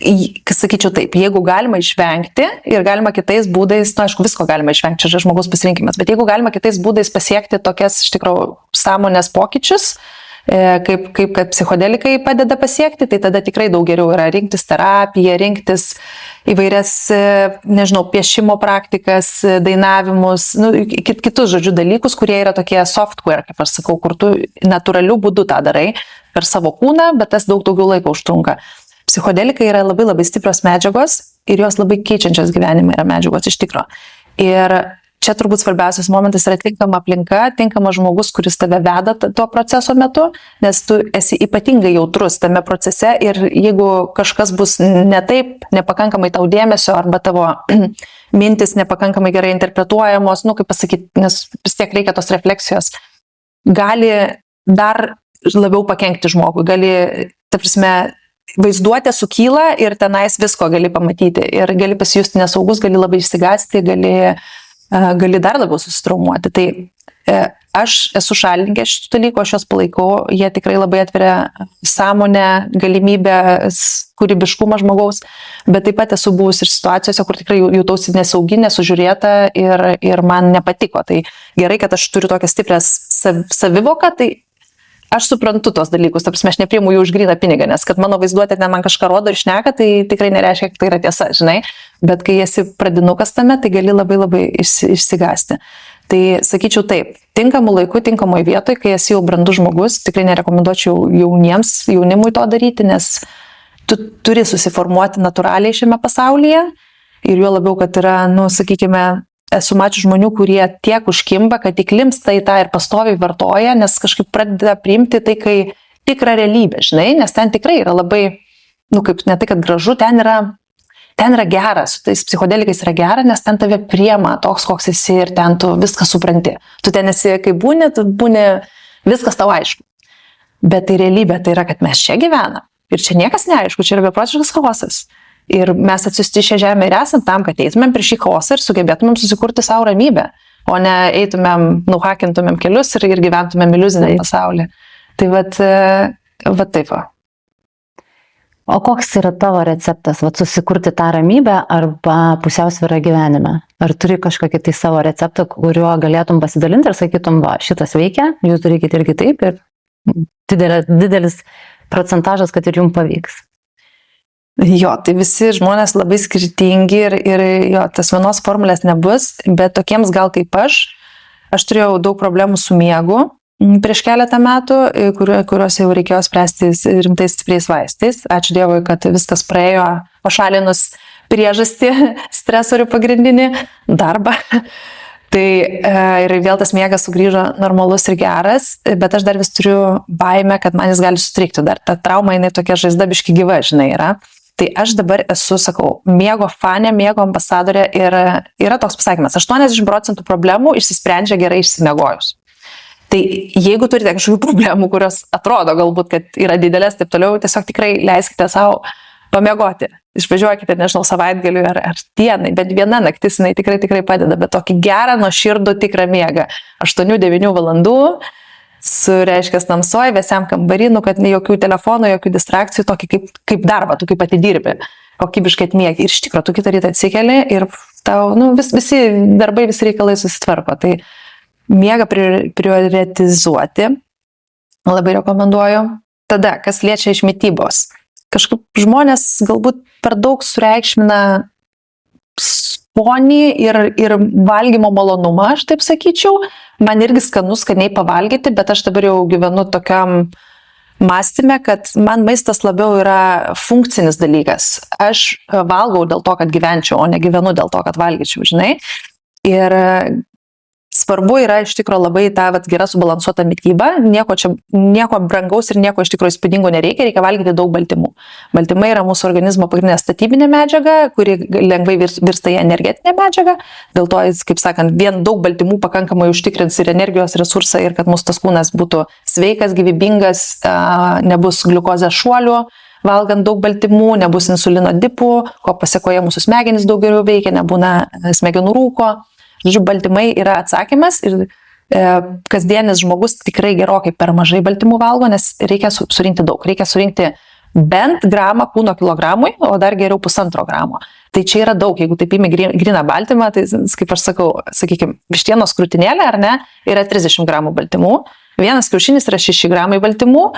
sakyčiau taip, jeigu galima išvengti ir galima kitais būdais, aišku, visko galima išvengti, čia žmogaus pasirinkimas, bet jeigu galima kitais būdais pasiekti tokias iš tikrųjų sąmonės pokyčius, kaip kad psichodelikai padeda pasiekti, tai tada tikrai daug geriau yra rinktis terapiją, rinktis įvairias, nežinau, piešimo praktikas, dainavimus, kitus, žodžiu, dalykus, kurie yra tokie software, kaip aš sakau, kur tu natūraliu būdu tą darai per savo kūną, bet tas daug daugiau laiko užtrunka. Psichodelikai yra labai labai stiprios medžiagos ir jos labai keičiančios gyvenimą yra medžiagos iš tikro. Ir čia turbūt svarbiausias momentas yra tinkama aplinka, tinkamas žmogus, kuris tave veda tuo proceso metu, nes tu esi ypatingai jautrus tame procese ir jeigu kažkas bus ne taip, nepakankamai tau dėmesio arba tavo mintis nepakankamai gerai interpretuojamos, kaip pasakyti, nes vis tiek reikia tos refleksijos, gali dar labiau pakenkti žmogui, gali, ta prasme, vaizduotė sukyla ir tenais visko gali pamatyti ir gali pasijusti nesaugus, gali labai išsigąsti, gali dar labiau susitraumuoti. Tai aš esu šalininkė šitų dalykų, aš juos palaikau, jie tikrai labai atveria sąmonę, galimybę, kūrybiškumą žmogaus, bet taip pat esu buvusi ir situacijose, kur tikrai jautausi nesaugi, nesužiūrėta ir man nepatiko. Tai gerai, kad aš turiu tokią stiprią savivoką, tai aš suprantu tos dalykus, ta prasme, aš nepriimu jų už gryną pinigą, nes kad mano vaizduotė ten man kažką rodo ir šneka, tai tikrai nereiškia, kad tai yra tiesa, žinai, bet kai esi pradinukas tame, tai gali labai labai išsigąsti. Tai sakyčiau taip, tinkamu laiku, tinkamoje vietoje, kai esi jau brandus žmogus, tikrai nerekomenduočiau jaunimui to daryti, nes tu turi susiformuoti natūraliai šiame pasaulyje ir juo labiau, kad yra, sakykime, esu mačius žmonių, kurie tiek užkimba, kad įklimpsta į tą ir pastoviai vartoja, nes kažkaip pradeda priimti tai, kai tikra realybė, žinai, nes ten tikrai yra labai, kaip ne tai, kad gražu, ten yra gera, su tais psichodelikais yra gera, nes ten tave priema toks, koks esi ir ten tu viską supranti. Tu ten esi, kai būni, viskas tau aišku. Bet tai realybė, tai yra, kad mes čia gyvenam ir čia niekas neaišku, čia yra beprotiškas chaosas. Ir mes atsiųsti šią žemę ir esam tam, kad eitumėm prieš šį chaosą ir sugebėtumėm susikurti savo ramybę, o ne eitumėm, nuhakintumėm kelius ir gyventumėm iliuzinį pasaulį. Tai vat taip va. O koks yra tavo receptas, susikurti tą ramybę arba pusiausvyrą gyvenime? Ar turi kažkokį tai savo receptą, kuriuo galėtum pasidalinti ir sakytum, šitas veikia, jūs darykite irgi taip ir didelis procentažas, kad ir jums pavyks? Jo, tai visi žmonės labai skirtingi ir jo, tas vienos formulės nebus, bet tokiems gal kaip aš turėjau daug problemų su miegu prieš keletą metų, kuriuos jau reikėjo spręsti rimtais stipriais vaistais. Ačiū Dievui, kad viskas praėjo, pašalinus priežastį, stresorių pagrindinį darbą. Tai ir vėl tas miegas sugrįžo normalus ir geras, bet aš dar vis turiu baimę, kad man jis gali sutrikti. Dar ta trauma, jinai tokia žaizda biški gyva, žinai, yra. Tai aš dabar esu, sakau, miego fanė, miego ambasadorė ir yra toks pasakymas, 80% problemų išsisprendžia gerai išsimiegojus. Tai jeigu turite kažkokių problemų, kurios atrodo galbūt, kad yra didelės, taip toliau, tiesiog tikrai leiskite savo pamiegoti. Išvažiuokite, nežinau, savaitgaliui ar dienai, bet viena naktis jinai tikrai padeda, bet tokį gerą, nuoširdų, tikrą miegą. 8-9 valandų su, reiškia, tamsoj, vėsiam kambarį, kad jokių telefonų, jokių distrakcijų, tokį kaip darbą, tu kaip atidirbi, kokybiškai atmiegi. Ir iš tikrųjų, tu kitą rytą atsikeli ir tau, visi darbai, visi reikalai susitvarko. Tai miegą prioritizuoti labai rekomenduoju. Tada, kas liečia iš mitybos. Kažkaip žmonės galbūt per daug sureikšmina skonį ir valgymo malonumą, aš taip sakyčiau. Man irgi skaniai pavalgyti, bet aš dabar jau gyvenu tokiam mąstyme, kad man maistas labiau yra funkcinis dalykas. Aš valgau dėl to, kad gyvenčiau, o ne gyvenu dėl to, kad valgyčiau, žinai. Ir svarbu yra iš tikrųjų labai ta gera subalansuota mytyba, nieko brangaus ir nieko iš tikrųjų įspūdingo nereikia, reikia valgyti daug baltymų. Baltymai yra mūsų organizmo pagrindinė statybinė medžiaga, kuri lengvai virsta į energetinę medžiagą, dėl to, kaip sakant, vien daug baltymų pakankamai užtikrins ir energijos resursą ir kad mūsų tas kūnas būtų sveikas, gyvybingas, nebus gliukozės šuolių, valgant daug baltymų, nebus insulino dipų, ko pasiekoje mūsų smegenys daug geriau veikia, nebūna smegenų rūko. Žodžiu, baltymai yra atsakymas ir kasdienis žmogus tikrai gerokai per mažai baltymų valgo, nes reikia surinkti daug. Reikia surinkti bent gramą kūno kilogramui, o dar geriau 1,5 gramo. Tai čia yra daug, jeigu taip įmi gryną baltymą, tai kaip aš sakau, sakykime, vištienos krūtinėlė, ar ne, yra 30 gramų baltymų, vienas kiaušinis yra 6 gramai baltymų,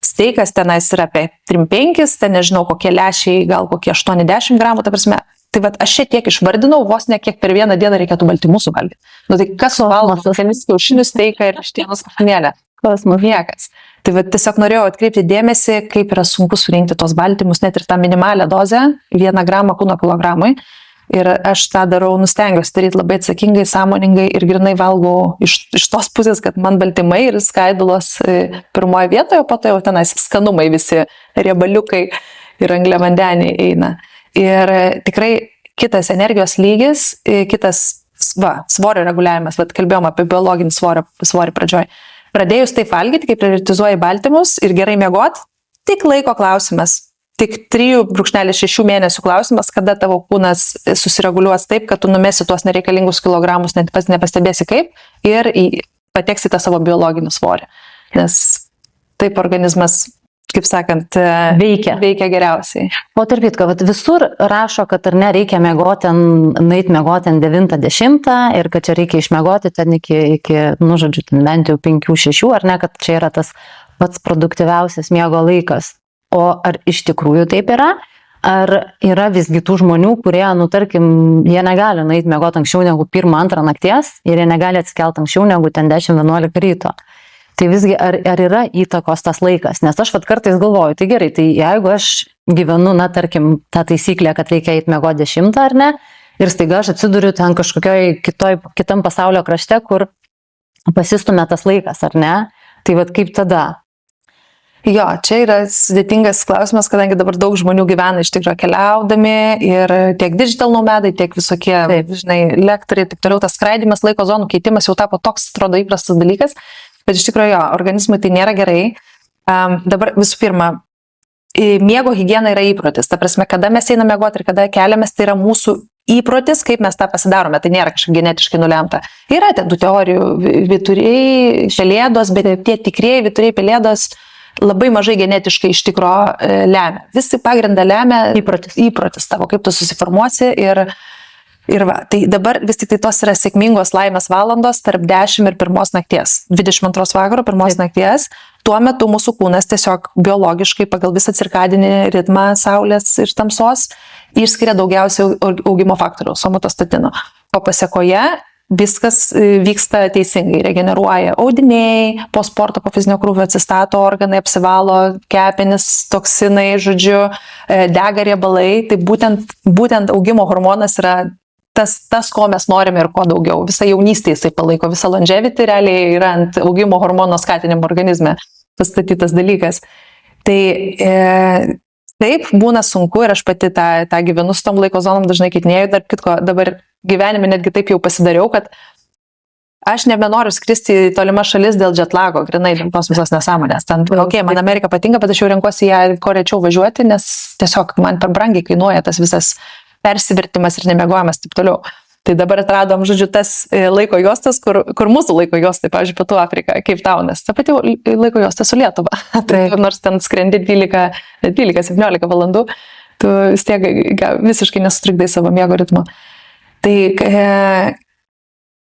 steikas tenais yra apie 3-5, ten nežinau, kokie lęšiai, gal kokie 80 gramų, ta prasme. Tai aš šiek tiek išvardinau, vos ne kiek per vieną dieną reikėtų baltymų suvalgyti. Nu tai kas suvalgo kelis kiaušinius, steiką ir vištienos krūtinėlę? Niekas. Tai tiesiog norėjau atkreipti dėmesį, kaip yra sunku surinkti tos baltymus, net ir tą minimalią dozę, 1 gramą kūno kilogramui. Ir aš tą darau, nustengiuosi daryti labai atsakingai, sąmoningai ir grinai valgau iš tos pusės, kad man baltymai ir skaidulos pirmoje vietoje, o po to jau tenais skanumai visi riebaliukai ir angliavandeniai eina. Ir tikrai kitas energijos lygis, kitas svorio reguliavimas, kalbėjom apie biologinį svorį pradžioj. Pradėjus taip valgyti, kai prioritizuoji baltymus ir gerai miegot, tik laiko klausimas, tik 3,6 mėnesių klausimas, kada tavo kūnas susireguliuos taip, kad tu numesi tuos nereikalingus kilogramus, net pats nepastebėsi kaip, ir pateksi tą savo biologinį svorį. Nes taip organizmas, kaip sakant, veikia geriausiai. O tarp kitko, visur rašo, kad ar nereikia miegoti, nueiti miegoti 9-10 ir kad čia reikia išmiegoti ten iki žodžiu, bent jau 5-6, ar ne, kad čia yra tas pats produktyviausias miego laikas. O ar iš tikrųjų taip yra? Ar yra visgi tų žmonių, kurie, tarkim, jie negali nueiti miegoti anksčiau negu 1-2 nakties ir jie negali atsikelti anksčiau negu ten 10-11 ryto? Tai visgi ar yra įtakos tas laikas? Nes aš kartais galvoju, tai gerai, tai jeigu aš gyvenu, tarkim, tą taisyklę, kad reikia eiti miegoti 10, ar ne, ir staiga aš atsiduriu ten kažkokioj kitam pasaulio krašte, kur pasistumia tas laikas, ar ne, tai kaip tada? Jo, čia yra sudėtingas klausimas, kadangi dabar daug žmonių gyvena iš tikrųjų keliaudami ir tiek digital nomadai, tiek visokie, lektoriai, taip toliau, tas skraidymas, laiko zonų keitimas jau tapo toks, atrodo, įprastas dalykas. Bet iš tikrųjų, organizmui tai nėra gerai. Dabar visų pirma, miego higiena yra įprotis. Ta prasme, kada mes einame miegoti ir kada keliamės, tai yra mūsų įprotis, kaip mes tą pasidarome. Tai nėra kažkaip genetiškai nulemta. Yra ten tų teorijų, vyturiai, pelėdos, bet tie tikrieji vyturiai, pelėdos labai mažai genetiškai iš tikro lemia. Visi pagrindą lemia įprotis tavo, kaip tu susiformuosi ir tai dabar vis tik tai tos yra sėkmingos laimės valandos tarp 10 ir 1 nakties. 22 vakaro, 1 nakties. Tuo metu mūsų kūnas tiesiog biologiškai pagal visą cirkadinį ritmą saulės ir tamsos išskiria daugiausiai augimo faktoriaus, somatostatino. O pasiekoje viskas vyksta teisingai, regeneruoja audiniai, po sporto, po fizinio krūvio atsistato organai, apsivalo kepenys, toksinai, žodžiu, dega riebalai. Tai būtent augimo hormonas yra tas, ko mes norime ir ko daugiau. Visa jaunystė jisai palaiko, visa longevity realiai yra ant augimo hormono skatinimo organizme pastatytas dalykas. Tai taip, būna sunku ir aš pati tą gyvenu su tom laiko zonom, dažnai kitinėjau, dar kitko, dabar gyvenime netgi taip jau pasidariau, kad aš nebenoriu skristi į tolimą šalis dėl jetlago, grinai dėl tos visos nesąmonės. Man Amerika patinka, bet aš jau renkuosi ją kuo rečiau važiuoti, nes tiesiog man per brangiai kainuoja tas visas persivertimas ir nemiegojimas, taip toliau. Tai dabar atradom, žodžiu, tas laiko juostas, kur mūsų laiko juostai, pavyzdžiui, Pietų Afrika, Cape Townas, ta pati laiko juostas su Lietuva. Tai nors ten skrendi 12-17 valandų, tu vis tiek visiškai nesutrikdai savo miego ritmo. Tai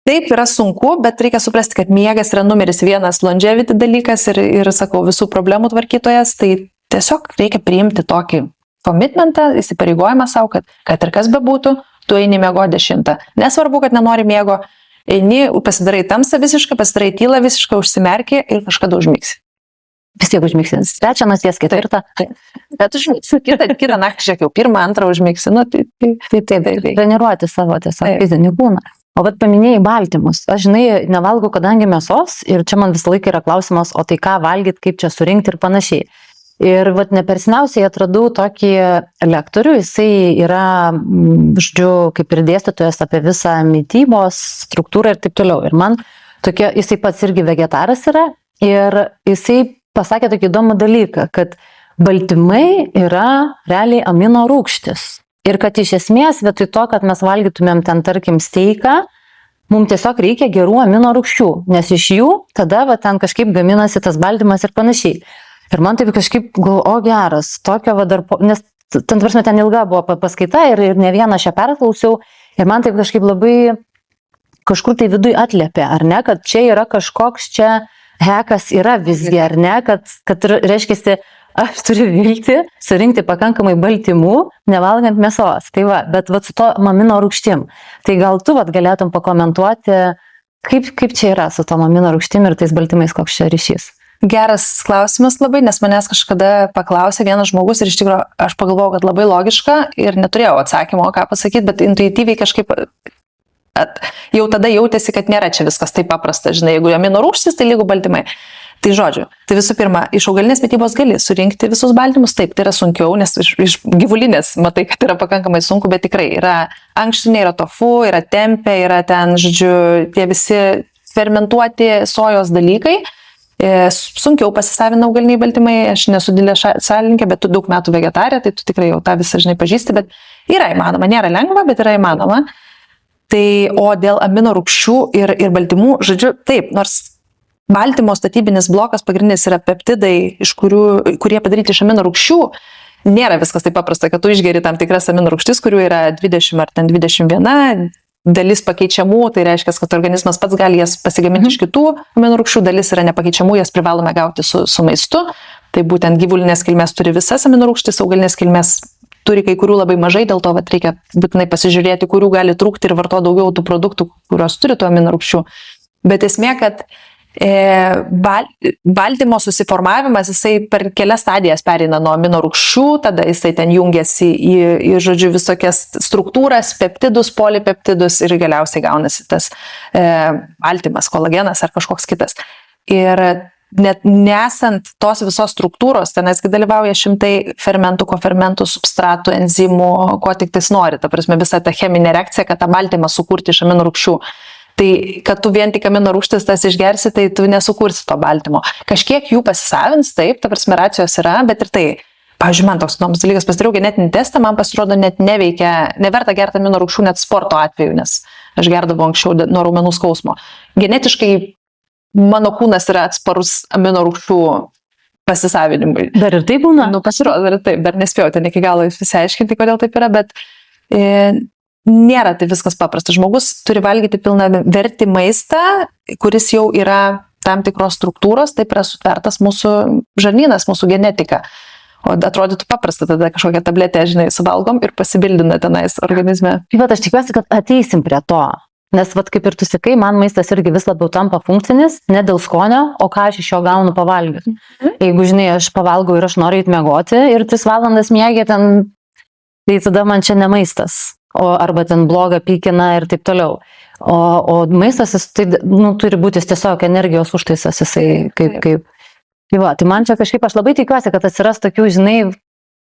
taip yra sunku, bet reikia suprasti, kad miegas yra numeris 1 longevity dalykas ir sakau, visų problemų tvarkytojas, tai tiesiog reikia priimti tokį komitmentą, įsipareigojimą savo, kad ir kas bebūtų, tu eini miego 10. Nesvarbu, kad nenori miego, eini, pasidarai tamsą visišką, pasidarai tylą visišką, užsimerki ir kažkada užmigsi. Vis tiek užmigsi. 3 nakties, 4. Bet užmigsi, kitą naktį, žiūrėk, jau 1, 2 užmigsi. Tai. Treniruoti savo tiesiog fizinį kūną. O vat paminėjai baltymus. Aš, žinai, nevalgau, kadangi mėsos ir čia man visą laiką yra klausimas, o tai ką valgyt, kaip čia surinkti ir panašiai. Ir vat neperseniausiai atradau tokį lektorių, jisai yra, žodžiu, kaip ir dėstytojas apie visą mitybos struktūrą ir taip toliau. Ir man tokia, jisai pats irgi vegetaras yra ir jisai pasakė tokį įdomų dalyką, kad baltymai yra realiai amino rūgštis. Ir kad iš esmės, vietoj to, kad mes valgytumėm ten, tarkim, steiką, mums tiesiog reikia gerų amino rūgščių, nes iš jų tada va, ten kažkaip gaminasi tas baltymas ir panašiai. Ir man taip kažkaip galvo, geras, tokio va dar, nes ten, prasme, ten ilga buvo paskaita ir ne vieną šią perklausiau, ir man taip kažkaip labai kažkur tai viduj atliepė, ar ne, kad čia yra kažkoks čia hekas yra visgi, ar ne, kad reiškia, aš turiu vilti surinkti pakankamai baltymų, nevalgant mėsos. Tai va, bet va, su to amino rūgštim. Tai gal tu va, galėtum pakomentuoti, kaip čia yra su to amino rūgštim ir tais baltymais, koks čia ryšys. Geras klausimas labai, nes manęs kažkada paklausė vienas žmogus ir iš tikrųjų aš pagalvojau, kad labai logiška ir neturėjau atsakymo, ką pasakyti, bet intuityviai kažkaip jau tada jautėsi, kad nėra čia viskas taip paprasta. Žinai, jeigu amino rūgštys, tai lygų baltymai. Tai žodžiu, tai visų pirma, iš augalinės mitybos gali surinkti visus baltymus, taip, tai yra sunkiau, nes iš gyvulinės matai, kad yra pakankamai sunku, bet tikrai yra ankštinė, yra tofu, yra tempė, yra ten, žodžiu, tie visi fermentuoti sojos dalykai. Sunkiau pasisavina augaliniai baltymai, aš nesu didelė šalininkė, bet tu daug metų vegetarė, tai tu tikrai jau tą visą, žinai, pažįsti, bet yra įmanoma, nėra lengva, bet yra įmanoma. Tai, o dėl amino rūgščių ir baltymų, žodžiu, taip, nors baltymo statybinis blokas pagrindinis yra peptidai, kurie padaryti iš amino rūgščių. Nėra viskas taip paprasta, kad tu išgeri tam tikras amino rūgštis, kurių yra 20 ar ten 21, dalis pakeičiamų, tai reiškia, kad organizmas pats gali jas pasigaminti iš kitų amino rūgščių, dalis yra nepakeičiamų, jas privalome gauti su maistu. Tai būtent gyvulinės kilmės turi visas amino rūgštis, augalinės kilmės turi kai kurių labai mažai, dėl to reikia būtinai pasižiūrėti, kurių gali trūkti ir vartoti daugiau tų produktų, kurios turi tų amino rūgščių. Bet esmė, kad baltymo susiformavimas, jisai per kelias stadijas pereina nuo amino rūgščių, tada jisai ten jungiasi į žodžiu, visokias struktūras, peptidus, polipeptidus ir galiausiai gaunasi tas baltymas, kolagenas ar kažkoks kitas. Ir net nesant tos visos struktūros, tenais dalyvauja šimtai fermentų, kofermentų, substratų, enzimų, ko tik tais nori, ta prasme visa ta cheminė reakcija, kad tą baltymą sukurti iš amino rūgščių. Tai, kad tu vien tik amino rūgštis tas išgersi, tai tu nesukursi to baltymo. Kažkiek jų pasisavins, taip, ta prasme racijos yra, bet ir tai, pavyzdžiui, man toks įdomus dalykas, pasidariau genetinį testą, man pasirodo net neveikia, neverta gerti amino rūgščių net sporto atveju, nes aš gerdavau anksčiau nuo raumenų skausmo. Genetiškai mano kūnas yra atsparus amino rūgščių pasisavinimui. Dar ir tai būna? Pasirodo, dar ir taip, dar nespėjau ten iki galo išsiaiškinti, kodėl taip yra, bet nėra tai viskas paprasta. Žmogus turi valgyti pilną vertį maistą, kuris jau yra tam tikros struktūros, taip yra sutvertas mūsų žarnynas, mūsų genetika. O atrodytų paprasta, tada kažkokią tabletę, žinai, suvalgom ir pasibildina tenais organizme. Bet aš tikiuosi, kad ateisim prie to. Nes, kaip ir tu sakai, man maistas irgi vis labiau tampa funkcinis, ne dėl skonio, o ką aš iš jo gaunu pavalgius. Jeigu, žinai, aš pavalgau ir aš noriu miegoti ir 3 valandas miegė ten, tai tada man čia ne maistas, arba ten bloga pykina ir taip toliau. O maistas, jis tai, turi būti tiesiog energijos užtaisas, jisai kaip. Tai va, tai man čia kažkaip, aš labai tikiuosi, kad atsiras tokių, žinai,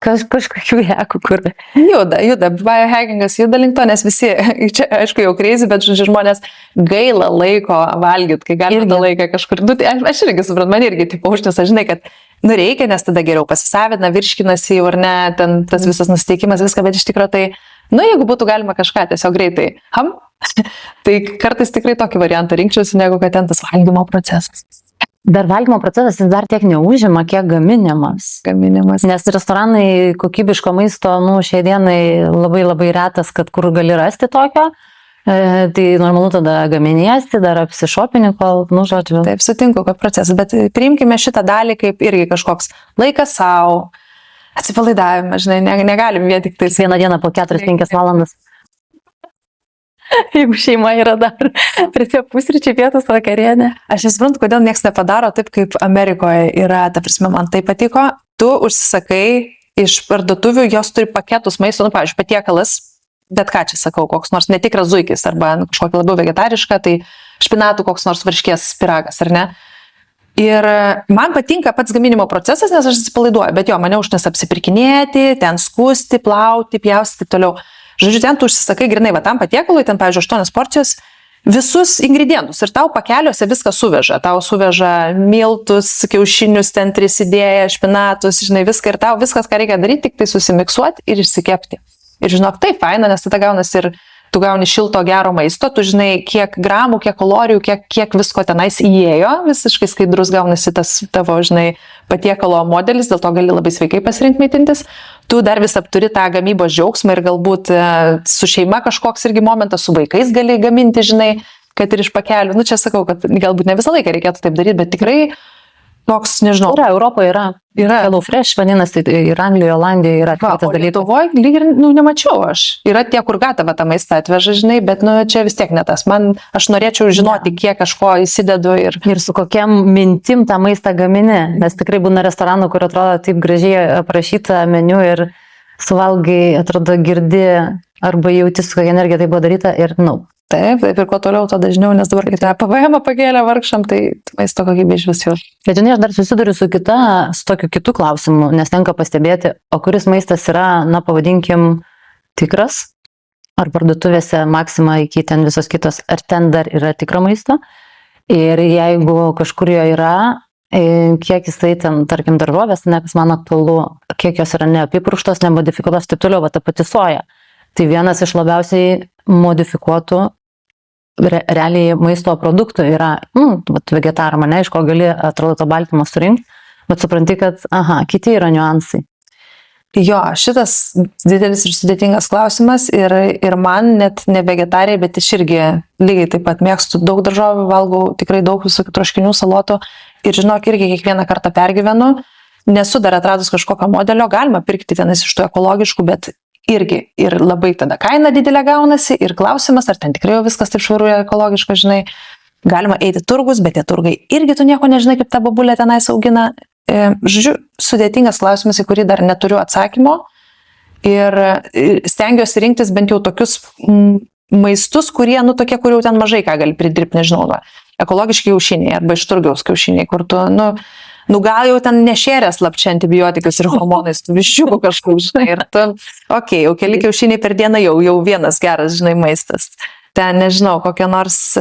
kažkokių hekų, kur. Juda, biohackingas juda link to, nes visi, čia aišku jau crazy, bet žmonės gaila laiko valgyti, kai gali tą laiką kažkur. Aš irgi suprantu, man irgi tipo užtisa, žinai, kad reikia, nes tada geriau pasisavina, virškinasi jau ar ne, ten tas visas nusiteikimas, viską, bet iš tikrųjų tai, jeigu būtų galima kažką tiesiog greitai, tai kartais tikrai tokį variantą rinkčiausi, negu kad ten tas valgymo procesas. Dar valgymo procesas jis dar tiek neužima, kiek gaminimas. Nes restoranai kokybiško maisto, šiai dienai labai labai retas, kad kur gali rasti tokio. Tai normalu tada gaminiesi, dar apsišopini, kol, žodžiu. Taip, sutinku, kad procesas, bet priimkime šitą dalį kaip irgi kažkoks laikas savo, atsipalaidavimą, žinai, negalim vien tik tai. Vieną dieną po 4-5 valandas. Jeigu šeima yra dar prie pusryčiai, pietus, vakarienė. Aš nesuprantu, kodėl niekas nepadaro taip, kaip Amerikoje yra, ta prasme, man tai patiko. Tu užsisakai iš parduotuvių, jos turi paketus maisto, pavyzdžiui, patiekalas, bet ką čia sakau, koks nors netikras zuikis arba kažkokia labiau vegetariška, tai špinatų koks nors varškės pyragas, ar ne? Ir man patinka pats gaminimo procesas, nes aš atsipalaiduoju, bet jo, mane užknisa apsipirkinėti, ten skusti, plauti, pjausti, taip toliau. Žodžiu, ten tu užsisakai grinai, va tam patiekalui, ten, pavyzdžiui, 8 porcijos, visus ingredientus ir tau pakeliuose viską suveža. Tau suveža miltus, kiaušinius, ten 3 įdėję, špinatus, žinai, viską ir tau viskas, ką reikia daryti, tik tai susimiksuoti ir išsikepti. Ir žinok, tai faina, nes tada gaunas ir tu gauni šilto gero maisto, tu žinai, kiek gramų, kiek kalorijų, kiek visko tenais įėjo, visiškai skaidrus gaunasi tas tavo, žinai, patiekalo modelis, dėl to gali labai sveikai pasirinkti maitintis. Tu dar vis apturi tą gamybos džiaugsmą ir galbūt su šeima kažkoks irgi momentas, su vaikais gali gaminti, žinai, kad ir iš pakelių. Nu, čia sakau, kad galbūt ne visą laiką reikėtų taip daryti, bet tikrai toks, nežinau. Europoje yra Hello Fresh, vadinasi, ir Anglijoje, Olandijoje yra kitas dalykas. Lietuvoje lyg ir, nemačiau aš. Yra tie, kur gatavą tą maistą atveža, žinai, bet, čia vis tiek ne tas. Aš norėčiau žinoti, kiek kažko įsidedu ir su kokiam mintim tą maistą gamini. Nes tikrai būna restoranų, kur atrodo taip gražiai aprašyta meniu ir suvalgai, atrodo, girdi arba jauti, su kokia energija tai buvo daryta ir Taip, ir kuo toliau, to dažniau, nes dabar, kai tą PVM pakėlė vargšam, tai maisto kokybė iš visų. Bet žinai, aš dar susiduriu su tokiu kitu klausimu, nes tenka pastebėti, o kuris maistas yra, pavadinkim, tikras, ar parduotuvėse Maxima iki ten visos kitos, ar ten dar yra tikro maisto. Ir jeigu kažkur jo yra, kiek jisai ten, tarkim, daržovės, kas man aktualu, kiek jos yra neapipurkštos, nemodifikuotos, taip toliau, ta pati soja. Tai vienas iš labiausiai modifikuotų realiai maisto produktų yra, vegetaram, iš ko gali, atrodo, to baltymą surinkti, bet supranti, kad, kiti yra niuansai. Jo, šitas didelis ir sudėtingas klausimas ir man net ne vegetariai, bet aš irgi lygiai taip pat mėgstu daug daržovių, valgau tikrai daug visokių troškinių, salotų ir žinok, irgi kiekvieną kartą pergyvenu, nesu dar atradus kažkokio modelio, galima pirkti tenais iš tų ekologiškų, bet irgi ir labai tada kaina didelė gaunasi ir klausimas, ar ten tikrai jau viskas taip švaru ir ekologiška, žinai, galima eiti turgus, bet tie turgai irgi tu nieko nežinai, kaip ta babulė tenais augina. Žodžiu, sudėtingas klausimas, į kurį dar neturiu atsakymo ir stengiuosi rinktis bent jau tokius maistus, kurie, tokie, kur jau ten mažai ką gali pridirbti, nežinau, ekologiški kiaušiniai arba iš turgaus kiaušiniai, kur tu, gal jau ten nešėrės slapčia antibiotikus ir hormonais, tu viščiukų kažkur, žinai, ir tu, jau keli kiaušiniai per dieną jau vienas geras, žinai, maistas. Ten, nežinau, kokie nors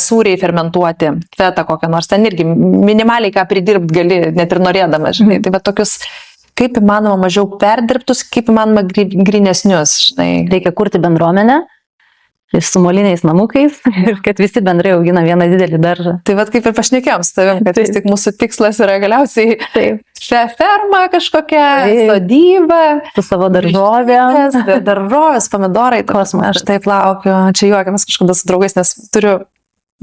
sūriai fermentuoti, feta kokią nors, ten irgi minimaliai ką pridirbt gali, net ir norėdama, žinai. Tai bet tokius, kaip įmanoma mažiau perdirbtus, kaip įmanoma grynesnius, žinai. Reikia kurti bendruomenę su moliniais namukais ir kad visi bendrai augina vieną didelį daržą. Tai vat kaip ir pašnekėjom su tavim, kad vis tik mūsų tikslas yra galiausiai ferma kažkokia, sodyba, su savo daržovėm, daržovės, pomidorai, kosmosas. Aš taip laukiu, čia juokiamės kažkada su draugais, nes turiu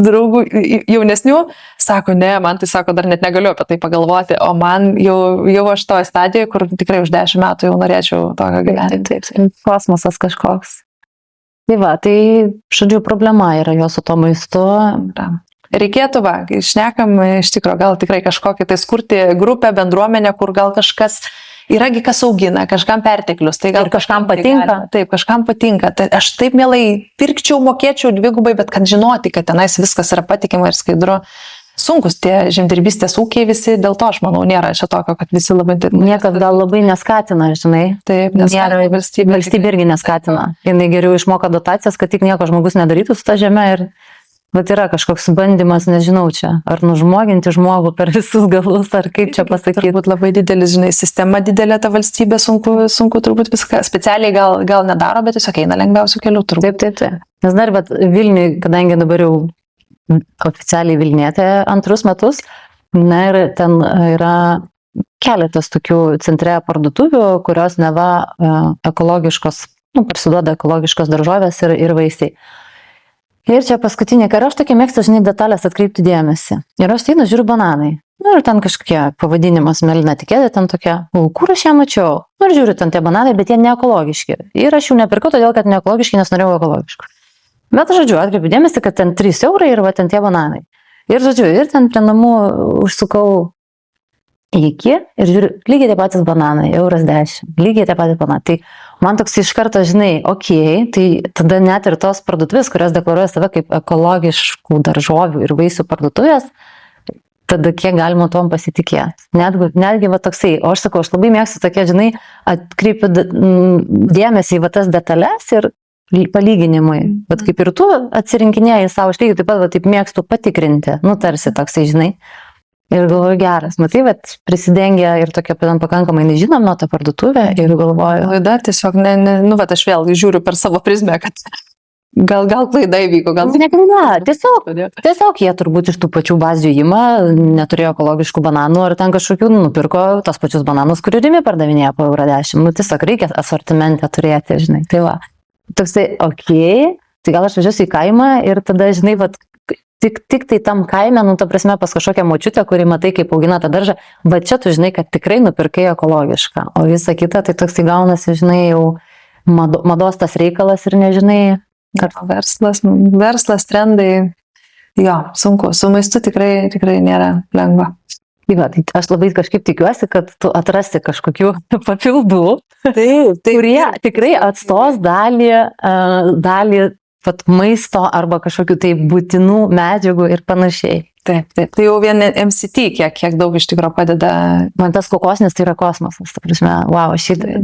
draugų jaunesnių, sako, ne, man tai sako, dar net negaliu apie tai pagalvoti, o man jau aš toje stadijoje, kur tikrai už 10 metų jau norėčiau tokio gyventi. Taip, kosmosas kažkoks. Tai va, tai, žodžiu, problema yra jo su to maistu. Reikėtų, šnekam, iš tikrųjų, gal tikrai kažkokį tai skurti grupę, bendruomenę, kur gal kažkas yragi kas augina, kažkam perteklius, tai gal ir kažkam patinka. Taip, kažkam patinka. Tai aš taip mielai pirkčiau, mokėčiau dvigubai, bet kad žinoti, kad tenais viskas yra patikima ir skaidru. Sunkus tie žemdirbystės ūkiai visi, dėl to aš manau, nėra čia tokio, kad visi labai... Niekas gal labai neskatina, žinai. Taip, neskatina valstybė irgi neskatina. Jinai geriau išmoka dotacijas, kad tik nieko žmogus nedarytų su ta žeme ir vat yra kažkoks bandymas, nežinau čia, ar nužmoginti žmogų per visus galus, ar kaip čia pasakyti. Turbūt labai didelis, žinai, sistema didelė, ta valstybė, sunku turbūt viską. Specialiai gal nedaro, bet tiesiog eina lengviausių kelių turbūt. Taip. Nes dar, bet Vilniui, kadangi dabar jau oficialiai Vilnietė 2 metus, ir ten yra keletas tokių centre parduotuvių, kurios neva ekologiškos, parsiduoda ekologiškos daržovės ir vaisiai. Ir čia paskutinį kartą aš tokia mėgstu, žinai, detalės atkreipti dėmesį. Ir aš tai žiūriu bananai. Ir ten kažkokie pavadinimas, mėlyna etiketė, ten tokia, kur aš ją mačiau? Ir žiūriu, ten tie bananai, bet jie neekologiški. Ir aš jų nepirkau, todėl kad neekologiški, nes norėjau ekologiškų. Bet, žodžiu, atkreipiu dėmesį, kad ten 3 eurai ir va ten tie bananai. Ir, žodžiu, ir ten prie namų užsukau iki ir žiūriu, lygiai tie patys bananai, 1,10 €, lygiai tie patys bananai. Tai man toks iš karto, žinai, tai tada net ir tos parduotuvės, kurios deklaruoja save kaip ekologiškų daržovių ir vaisių parduotuvės, tada kiek galima tom pasitikėti. Netgi va toksai, o aš sakau, aš labai mėgstu tokie, žinai, atkreipiu dėmesį į va tas detalės ir palyginimui. Bet kaip ir tu atsirinkinėjai savo, aš lygiai taip pat va, taip mėgstu patikrinti, tarsi toksai, žinai. Ir galvoju, geras, matai, bet prisidengia ir tokia pakankamai nežinoma ta parduotuvė ir galvoju. Klaida tiesiog, bet aš vėl žiūriu per savo prizmę, kad gal klaida įvyko, gal ne klaida, tiesiog jie turbūt iš tų pačių bazių ima, neturėjo ekologiškų bananų ar ten kažkokių, nupirko tos pačius bananus, kurių Rimi pardavinėja po 1,10 €. Tiesiog reikia asortimente turėti, žinai, tai va. Toksai, tai gal aš važiuosiu į kaimą ir tada, žinai, vat, tik tai tam kaime, ta prasme, pas kažkokią močiutę, kuri matai, kaip augina tą daržą, va čia tu žinai, kad tikrai nupirkai ekologišką, o visa kita, tai toks gaunasi, žinai, jau mados tas reikalas ir nežinai, kad verslas, trendai, jo, sunku, su maistu tikrai nėra lengva. Tai aš labai kažkaip tikiuosi, kad tu atrasti kažkokių papildų, kurie tikrai atstos dalį maisto arba kažkokių tai būtinų medžiagų ir panašiai. Taip. Tai jau vien MCT kiek daug iš tikrųjų padeda. Man tas kokosnis tai yra kosmosas. Ta prasme, wow,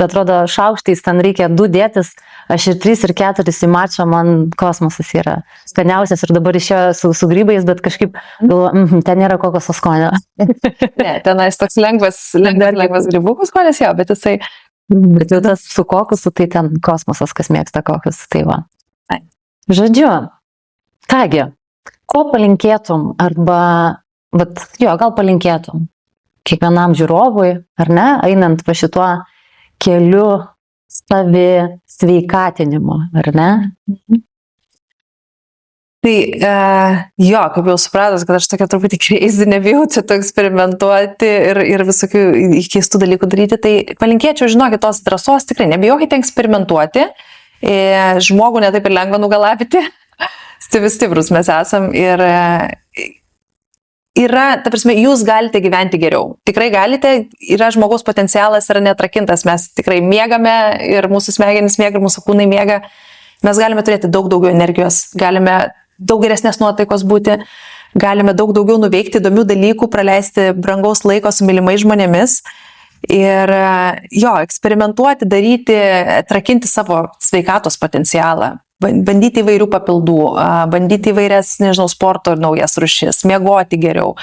atrodo šaukštais ten reikia 2 dėtis, aš ir 3 ir 4 į mačą, man kosmosas yra skaniausias ir dabar išėjo su grybais, bet kažkaip ten nėra kokoso skonio. Ne, tenais toks lengvas grybų skonis, jo, bet jisai. Bet jau tas su kokosu, tai ten kosmosas, kas mėgsta kokosu, tai va. Žodžiu, kągi, ko palinkėtum arba, gal palinkėtum kiekvienam žiūrovui, ar ne, einant va šituo keliu savi sveikatinimo, ar ne? Tai kaip jau supratos, kad aš tokia truputį crazy, nebijau čia to eksperimentuoti ir visokių keistų dalykų daryti, tai palinkėčiau, žinokit, tos drąsos, tikrai nebijokite eksperimentuoti, žmogų netaip ir lengva nugalabyti, stiprus mes esam ir yra, ta prasme, jūs galite gyventi geriau, tikrai galite, yra žmogaus potencialas, yra neatrakintas, mes tikrai miegame ir mūsų smegenys miega ir mūsų kūnai miega, mes galime turėti daug daugiau energijos, galime daug geresnės nuotaikos būti, galime daug daugiau nuveikti įdomių dalykų, praleisti brangaus laiko su mylimais žmonėmis. Ir eksperimentuoti, daryti, atrakinti savo sveikatos potencialą, bandyti įvairių papildų, bandyti įvairias, sporto ir naujas rūšis, miegoti geriau.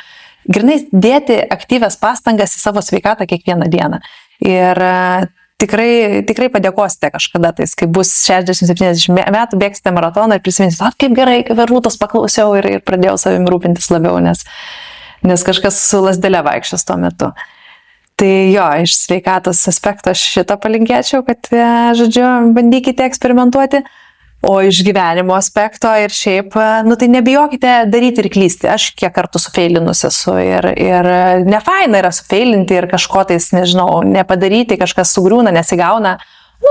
Grynai dėti aktyvias pastangas į savo sveikatą kiekvieną dieną. Ir tikrai padėkosite kažkada tais, kai bus 60-70 metų, bėgsite maratoną ir prisiminsite, kaip gerai, kaip Rūtos paklausiau ir pradėjau savimi rūpintis labiau, nes kažkas su lasdelė vaikščios tuo metu. Tai iš sveikatos aspekto aš šitą palinkėčiau, kad, bandykite eksperimentuoti, o iš gyvenimo aspekto ir šiaip, tai nebijokite daryti ir klysti. Aš kiek kartų sufeilinus esu ir nefaina yra sufeilinti ir kažko tais, nepadaryti, kažkas sugriūna, nesigauna.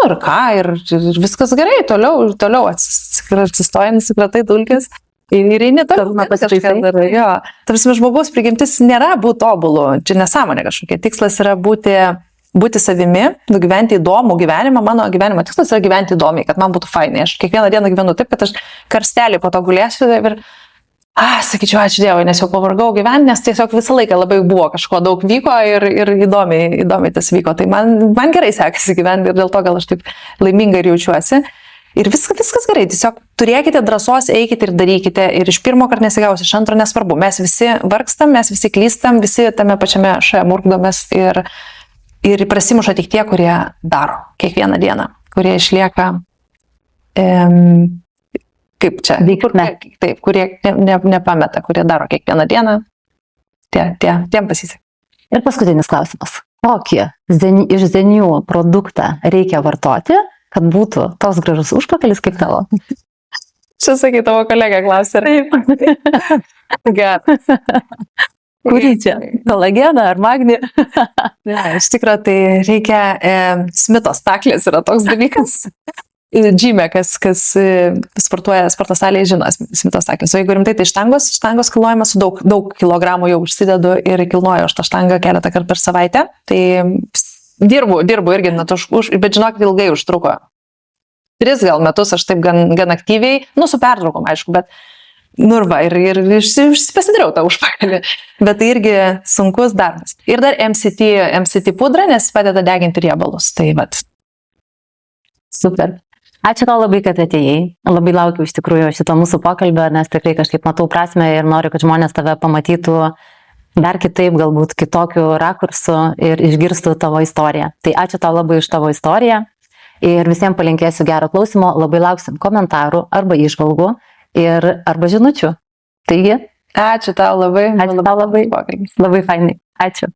Ir ką, ir viskas gerai, toliau atsistoji, nusikratai dulkes. Ir eini toliau, kažką darai. Tarsi žmogaus prigimtis nėra būti tobulu, čia nesąmonė kažkokia. Tikslas yra būti savimi, nugyventi įdomų gyvenimą. Mano gyvenimo tikslas yra gyventi įdomiai, kad man būtų fainai. Aš kiekvieną dieną gyvenu taip, kad aš karstelį po to gulėsiu ir sakyčiau, ačiū Dievui, nes jau pavargau gyventi, nes tiesiog visą laiką labai buvo, kažko daug vyko ir įdomiai tas vyko. Tai man gerai sekasi gyventi ir dėl to gal aš taip laimingai ir jaučiuosi. Ir viskas gerai, tiesiog turėkite drąsos, eikite ir darykite. Ir iš pirmo karto nesigaus, iš antro nesvarbu. Mes visi vargstam, mes visi klystam, visi tame pačiame murkdomės ir prasimuša tik tie, kurie daro kiekvieną dieną, kurie išlieka, kurie nepameta, kurie daro kiekvieną dieną, tiem pasiseka. Ir paskutinis klausimas. Kokį iš Zenių produktą reikia vartoti, kad būtų toks gražus užpakalis kaip tavo? Čia sakai, tavo kolegė klausė. Geras. Kurį čia? Kolageną ar magnį? Ne, iš tikrųjų tai reikia Smito staklės yra toks dalykas. Džymė, kas sportuoja sporto salėje, žino Smito sakinius. O jeigu rimtai, tai štangos kilnojimas su daug kilogramų jau užsidedu ir kilnoju aš tą štangą keletą kartų per savaitę. Tai dirbu irgi, bet žinok, ilgai užtruko. 3 gal metus aš taip gan aktyviai, su pertraukom, aišku, bet ir pasidariau tą užpakalį. Bet tai irgi sunkus darbas. Ir dar MCT pudra, nes padeda deginti riebalus. Tai vat. Super. Ačiū tau labai, kad atėjai. Labai laukiu iš tikrųjų šito mūsų pokalbio, nes tikrai kažkaip matau prasmę ir noriu, kad žmonės tave pamatytų dar kitaip, galbūt kitokiu rakursu ir išgirstų tavo istoriją. Tai ačiū tau labai už tavo istoriją ir visiems palinkėsiu gero klausimo. Labai lauksim komentarų arba įžvalgų arba žinučių. Taigi, ačiū tau labai. Labai fainai. Ačiū.